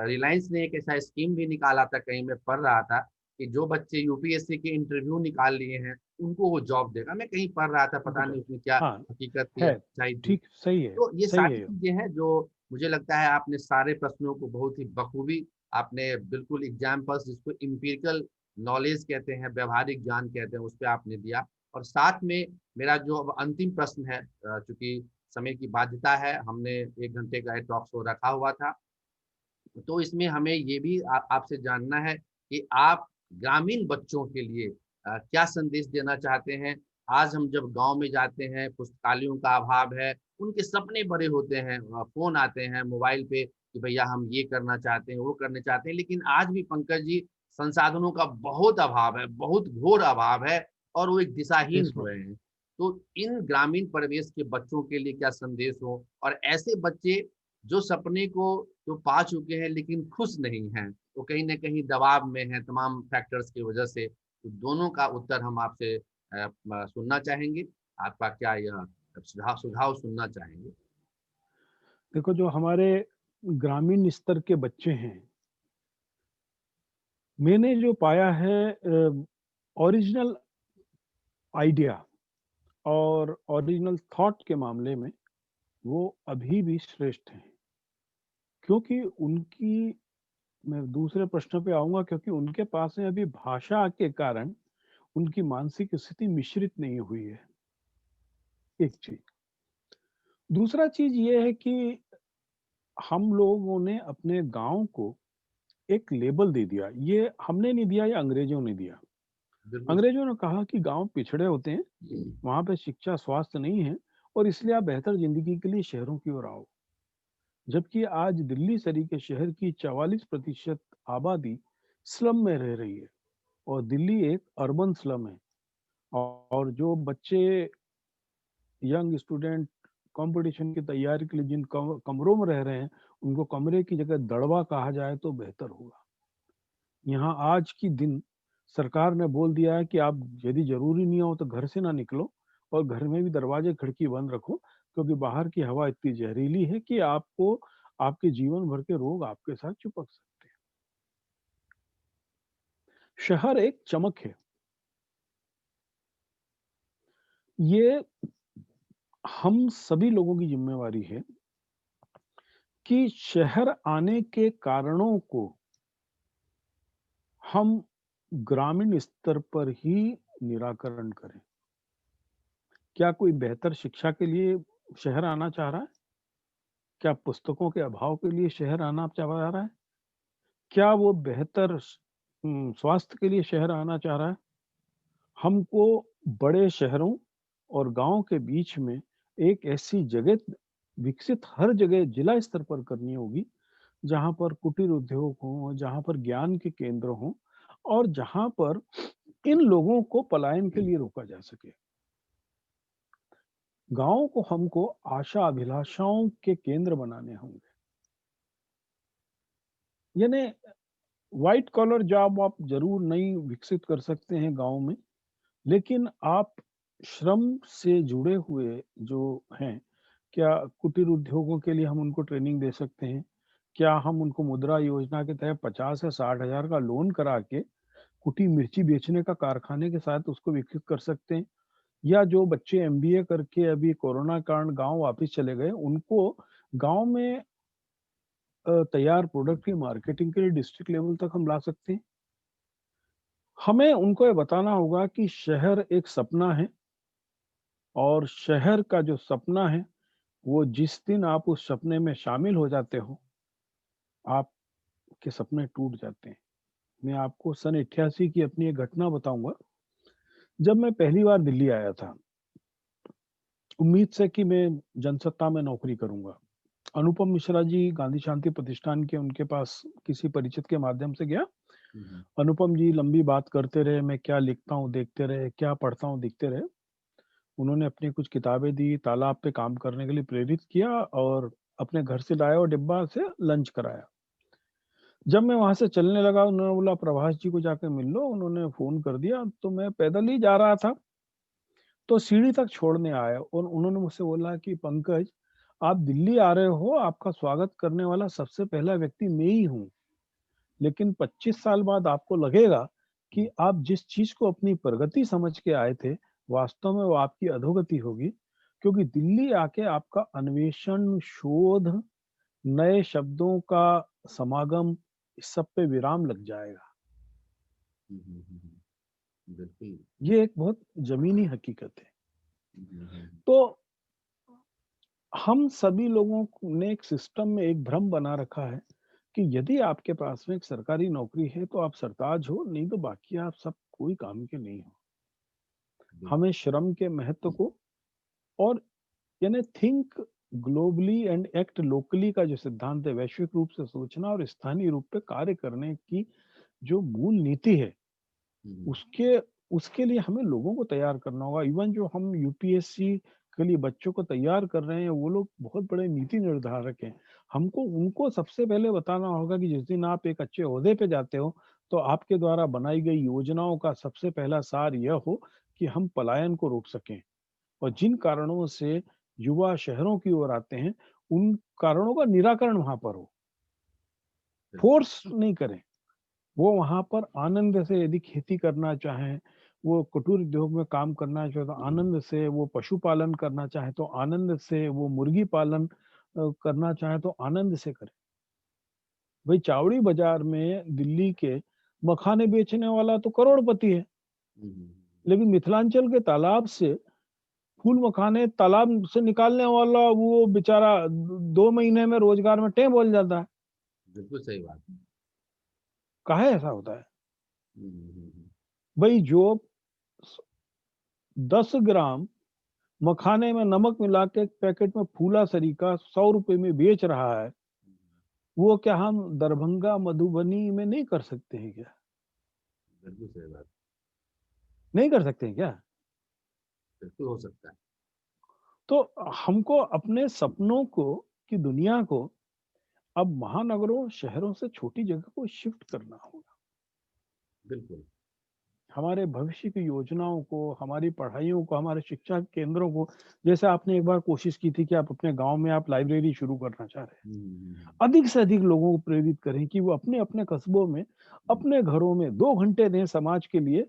रिलायंस ने एक ऐसा स्कीम भी निकाला था, कहीं मैं पढ़ रहा था कि जो बच्चे यूपीएससी के इंटरव्यू निकाल लिए हैं, उनको वो जॉब देगा। मैं कहीं पढ़ रहा था, पता बिल्कुल। नहीं उसमें क्या हाँ, हकीकत थी या है। सच्चाई थी। ठीक, सही है, तो ये सही सारी है ये। चीज़ें हैं जो मुझे लगता है आपने सारे प्रश्नों को बहुत ही बखूबी, आपने बिल्कुल एग्ज़ाम्पल्स, जिसको एम्पिरिकल नॉलेज कहते हैं, व्यावहारिक ज्ञान कहते हैं, उस पे आपने दिया। और साथ में मेरा जो अब अंतिम प्रश्न है, चूँकि समय की बाध्यता है, हमने 1 घंटे का ये टॉक शो रखा हुआ था। तो इसमें हमें ये भी आपसे जानना है कि आप ग्रामीण बच्चों के लिए क्या संदेश देना चाहते हैं? आज हम जब गाँव में जाते हैं, पुस्तकालयों का अभाव है, उनके सपने बड़े होते हैं, फ़ोन आते हैं मोबाइल पे कि भैया हम ये करना चाहते हैं, वो करना चाहते हैं, लेकिन आज भी पंकज जी संसाधनों का बहुत अभाव है, बहुत घोर अभाव है और वो एक दिशाहीन हो बिल्कुल। रहे हैं। तो इन ग्रामीण परिवेश के बच्चों के लिए क्या संदेश हो? और ऐसे बच्चे जो सपने को तो पा चुके हैं लेकिन खुश नहीं हैं, तो कहीं न कहीं दबाव में हैं तमाम फैक्टर्स की वजह से। तो दोनों का उत्तर हम आपसे सुनना चाहेंगे। आपका क्या यह सुझाव सुझाव सुनना चाहेंगे? देखो, जो हमारे ग्रामीण स्तर के बच्चे हैं, मैंने जो पाया है ओरिजिनल आइडिया और ओरिजिनल थॉट के मामले में वो अभी भी श्रेष्ठ हैं। क्योंकि उनकी मैं दूसरे प्रश्न पे आऊँगा, क्योंकि उनके पास में अभी भाषा के कारण उनकी मानसिक स्थिति मिश्रित नहीं हुई है, एक चीज़। दूसरा चीज़ ये है कि हम लोगों ने अपने गाँव को एक लेबल दे दिया। ये हमने नहीं दिया, ये अंग्रेज़ों ने दिया। बिल्कुल। अंग्रेज़ों ने कहा कि गाँव पिछड़े होते हैं, वहाँ पे शिक्षा, स्वास्थ्य नहीं है और इसलिए आप बेहतर ज़िंदगी के लिए शहरों की ओर आओ। जबकि आज दिल्ली सरीखे शहर की 44% आबादी स्लम में रह रही है और दिल्ली एक अर्बन स्लम है। और जो बच्चे, यंग स्टूडेंट कंपटीशन की तैयारी के लिए जिन कमरों में रह रहे हैं, उनको कमरे की जगह दड़बा कहा जाए तो बेहतर होगा। यहाँ आज की दिन सरकार ने बोल दिया है कि आप यदि ज़रूरी नहीं हो तो घर से ना निकलो और घर में भी दरवाजे खिड़की बंद रखो, क्योंकि बाहर की हवा इतनी ज़हरीली है कि आपको आपके जीवन भर के रोग आपके साथ चिपक सकते हैं। शहर एक चमक है। ये हम सभी लोगों की ज़िम्मेवारी है कि शहर आने के कारणों को हम ग्रामीण स्तर पर ही निराकरण करें। क्या कोई बेहतर शिक्षा के लिए शहर आना चाह रहा है? क्या पुस्तकों के अभाव के लिए शहर आना चाह रहा है? क्या वो बेहतर स्वास्थ्य के लिए शहर आना चाह रहा है? हमको बड़े शहरों और गाँव के बीच में एक ऐसी जगह विकसित हर जगह जिला स्तर पर करनी होगी, जहाँ पर कुटीर उद्योग हों, जहाँ पर ज्ञान के केंद्र हों और जहाँ पर इन लोगों को पलायन के लिए रोका जा सके। गाँव को हमको आशा अभिलाषाओं के केंद्र बनाने होंगे। यानी व्हाइट कॉलर जॉब आप ज़रूर नहीं विकसित कर सकते हैं गाँव में, लेकिन आप श्रम से जुड़े हुए जो हैं, क्या कुटीर उद्योगों के लिए हम उनको ट्रेनिंग दे सकते हैं? क्या हम उनको मुद्रा योजना के तहत 50 से 60 हज़ार का लोन करा के कुटी मिर्ची बेचने का कारखाने के साथ उसको विकसित कर सकते हैं? या जो बच्चे एमबीए करके अभी कोरोना के कारण गाँव वापिस चले गए, उनको गाँव में तैयार प्रोडक्ट की मार्केटिंग के लिए डिस्ट्रिक्ट लेवल तक हम ला सकते हैं। हमें उनको ये बताना होगा कि शहर एक सपना है और शहर का जो सपना है, वो जिस दिन आप उस सपने में शामिल हो जाते हो, आपके सपने टूट जाते हैं। मैं आपको सन 88 की अपनी एक घटना बताऊँगा। जब मैं पहली बार दिल्ली आया था, उम्मीद से कि मैं जनसत्ता में नौकरी करूँगा। अनुपम मिश्रा जी गांधी शांति प्रतिष्ठान के उनके पास किसी परिचित के माध्यम से गया। हम्म, अनुपम जी लंबी बात करते रहे, मैं क्या लिखता हूँ देखते रहे, क्या पढ़ता हूँ दिखते रहे। उन्होंने अपनी कुछ किताबें दी, तालाब पे काम करने के लिए प्रेरित किया और अपने घर से लाया और डिब्बा से लंच कराया। जब मैं वहाँ से चलने लगा, उन्होंने बोला प्रभाष जी को जाके मिल लो, उन्होंने फ़ोन कर दिया, तो मैं पैदल ही जा रहा था, तो सीढ़ी तक छोड़ने आया और उन्होंने मुझसे बोला कि पंकज, आप दिल्ली आ रहे हो, आपका स्वागत करने वाला सबसे पहला व्यक्ति मैं ही हूँ। लेकिन 25 साल बाद आपको लगेगा कि आप जिस चीज़ को अपनी प्रगति समझ के आए थे, वास्तव में वो आपकी अधोगति होगी, क्योंकि दिल्ली आके आपका अन्वेषण, शोध, नए शब्दों का समागम, इस सब पे विराम लग जाएगा। बिल्कुल। ये एक बहुत ज़मीनी हकीकत है। हम्म, हम्म, तो हम सभी लोगों ने एक सिस्टम में एक भ्रम बना रखा है कि यदि आपके पास में एक सरकारी नौकरी है, तो आप सरताज हो, नहीं तो बाकी आप सब कोई काम के नहीं हो। बिल्कुल। हमें श्रम के महत्व को और यानी think globally and act locally का जो सिद्धांत है, वैश्विक रूप से सोचना और स्थानीय रूप पे कार्य करने की जो मूल नीति है, हम्म, उसके उसके लिए हमें लोगों को तैयार करना होगा। इवन जो हम यूपीएससी के लिए बच्चों को तैयार कर रहे हैं, वो लोग बहुत बड़े नीति निर्धारक हैं। हमको उनको सबसे पहले बताना होगा कि जिस दिन आप एक अच्छे ओहदे पे जाते हो, तो आपके द्वारा बनाई गई योजनाओं का सबसे पहला सार यह हो कि हम पलायन को रोक सकें और जिन कारणों से युवा शहरों की ओर आते हैं, उन कारणों का निराकरण वहाँ पर हो। फोर्स नहीं करें। वो वहाँ पर आनंद से यदि खेती करना चाहें, वो कुटीर उद्योग में काम करना चाहे तो आनंद से, वो पशुपालन करना चाहे तो आनंद से, वो मुर्गी पालन करना चाहे तो आनंद से करें। भाई चावड़ी बाजार में दिल्ली के मखाने बेचने वाला तो करोड़पति है, लेकिन मिथिलांचल के तालाब से फूल मखाने तालाब से निकालने वाला वो बेचारा 2 महीने में रोजगार में टें बोल जाता है। बिल्कुल सही बात। काहे ऐसा होता है? हम्म। भाई जो 10 ग्राम मखाने में नमक मिला के पैकेट में फूला सरीका 100 रुपए में बेच रहा है, वो क्या हम दरभंगा मधुबनी में नहीं कर सकते हैं क्या? बिल्कुल सही बात। नहीं कर सकते हैं क्या? बिल्कुल हो सकता है। तो हमको अपने सपनों को की दुनिया को अब महानगरों शहरों से छोटी जगह को शिफ्ट करना होगा। बिल्कुल। हमारे भविष्य की योजनाओं को, हमारी पढ़ाइयों को, हमारे शिक्षा केंद्रों को, जैसे आपने एक बार कोशिश की थी कि आप अपने गांव में आप लाइब्रेरी शुरू करना चाह रहे हैं। अधिक से अधिक लोगों को प्रेरित करें कि वो अपने अपने कस्बों में, अपने घरों में 2 घंटे दें समाज के लिए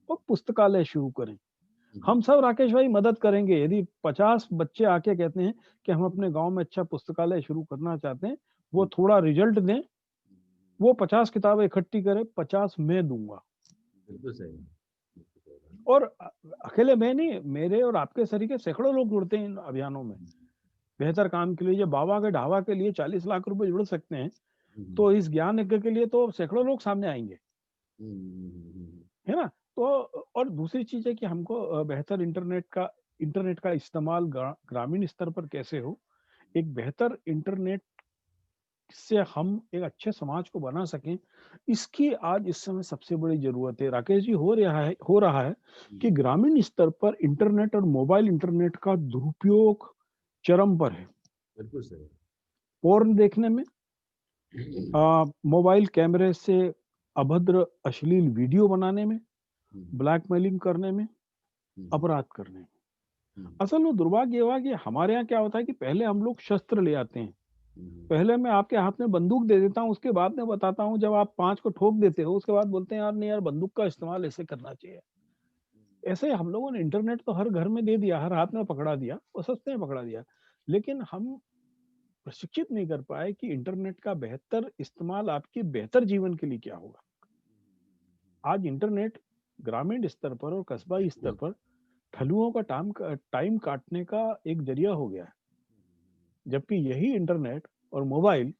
और पुस्तकालय शुरू करें। हम सब राकेश भाई मदद करेंगे। यदि 50 बच्चे आके कहते हैं कि हम अपने गांव में अच्छा पुस्तकालय शुरू करना चाहते हैं, वो थोड़ा रिजल्ट दें, वो 50 किताबें इकट्ठी करें, 50 मैं दूंगा। बिल्कुल सही। और अकेले मैं नहीं, मेरे और आपके सरीके सैकड़ों लोग जुड़ते हैं इन अभियानों में बेहतर काम के लिए। जब बाबा के ढाबा के लिए 40 लाख रुपए जुड़ सकते हैं, तो इस ज्ञान यज्ञ के लिए तो सैकड़ों लोग सामने आएंगे, है ना? तो और दूसरी चीज है कि हमको बेहतर इंटरनेट का इस्तेमाल ग्रामीण स्तर पर कैसे हो, एक बेहतर इंटरनेट से हम एक अच्छे समाज को बना सकें, इसकी आज इस समय सबसे बड़ी जरूरत है। राकेश जी, हो रहा है कि ग्रामीण स्तर पर इंटरनेट और मोबाइल इंटरनेट का दुरुपयोग चरम पर है। बिल्कुल सही। पोर्न देखने में, मोबाइल कैमरे से अभद्र अश्लील वीडियो बनाने में, ब्लैकमेलिंग करने में, अपराध करने में। असल में दुर्भाग्य हुआ कि हमारे यहाँ क्या होता है कि पहले हम लोग शस्त्र ले आते हैं। पहले मैं आपके हाथ में बंदूक दे देता हूँ, उसके बाद में बताता हूँ, जब आप 5 को ठोक देते हो उसके बाद बोलते हैं यार नहीं यार, बंदूक का इस्तेमाल ऐसे करना चाहिए। ऐसे हम लोगों ने इंटरनेट तो हर घर में दे दिया, हर हाथ में पकड़ा दिया और सस्ते में पकड़ा दिया, लेकिन हम प्रशिक्षित नहीं कर पाए कि इंटरनेट का बेहतर इस्तेमाल आपके बेहतर जीवन के लिए क्या होगा। आज इंटरनेट ग्रामीण स्तर पर और कस्बाई स्तर पर ठलुओं का टाइम काटने का एक जरिया हो गया है, जबकि यही इंटरनेट और मोबाइल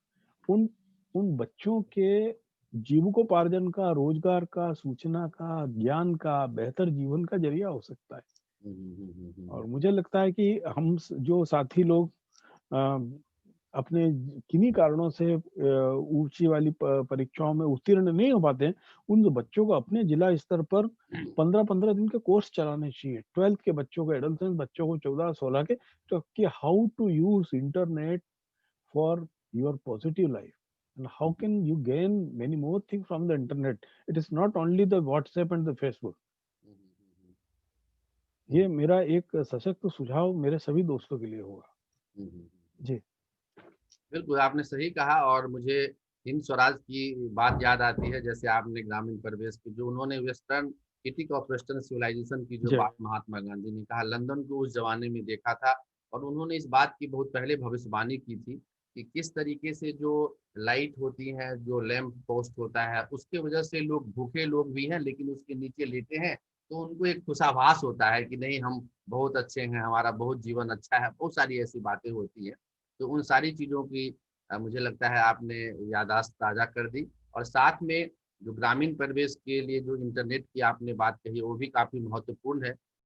उन उन बच्चों के जीविकोपार्जन का, रोजगार का, सूचना का, ज्ञान का, बेहतर जीवन का जरिया हो सकता है। और मुझे लगता है कि हम जो साथी लोग अपने किन्हीं कारणों से ऊंची वाली परीक्षाओं में उत्तीर्ण नहीं हो पाते हैं, उन बच्चों को अपने जिला स्तर पर 15-15 दिन के कोर्स चलाने चाहिए। 12th के बच्चों को, एडोलसेंस बच्चों को, 14-16 के, तो कि how to use internet for your positive life and how can you gain many more things from the internet. It is not only the WhatsApp and the Facebook. ये मेरा एक सशक्त सुझाव मेरे सभी दोस्तों के लिए होगा। जी बिल्कुल आपने सही कहा। और मुझे हिंद स्वराज की बात याद आती है, जैसे आपने ग्रामीण परिवेश की, जो उन्होंने western critic of western civilisation की जो जी बात महात्मा गांधी ने कहा, लंदन को उस जमाने में देखा था, और उन्होंने इस बात की बहुत पहले भविष्यवाणी की थी कि किस तरीके से जो लाइट होती है, जो लैंप पोस्ट होता है, उसके वजह से लोग, भूखे लोग भी हैं लेकिन उसके नीचे लेटे हैं, तो उनको एक खुशाभास होता है कि नहीं हम बहुत अच्छे हैं, हमारा बहुत जीवन अच्छा है। बहुत सारी ऐसी बातें होती है। तो उन सारी चीज़ों की मुझे लगता है आपने याददाश्त ताज़ा कर दी। और साथ में जो ग्रामीण परिवेश के लिए जो इंटरनेट की आपने बात कही, वो भी काफ़ी महत्वपूर्ण है।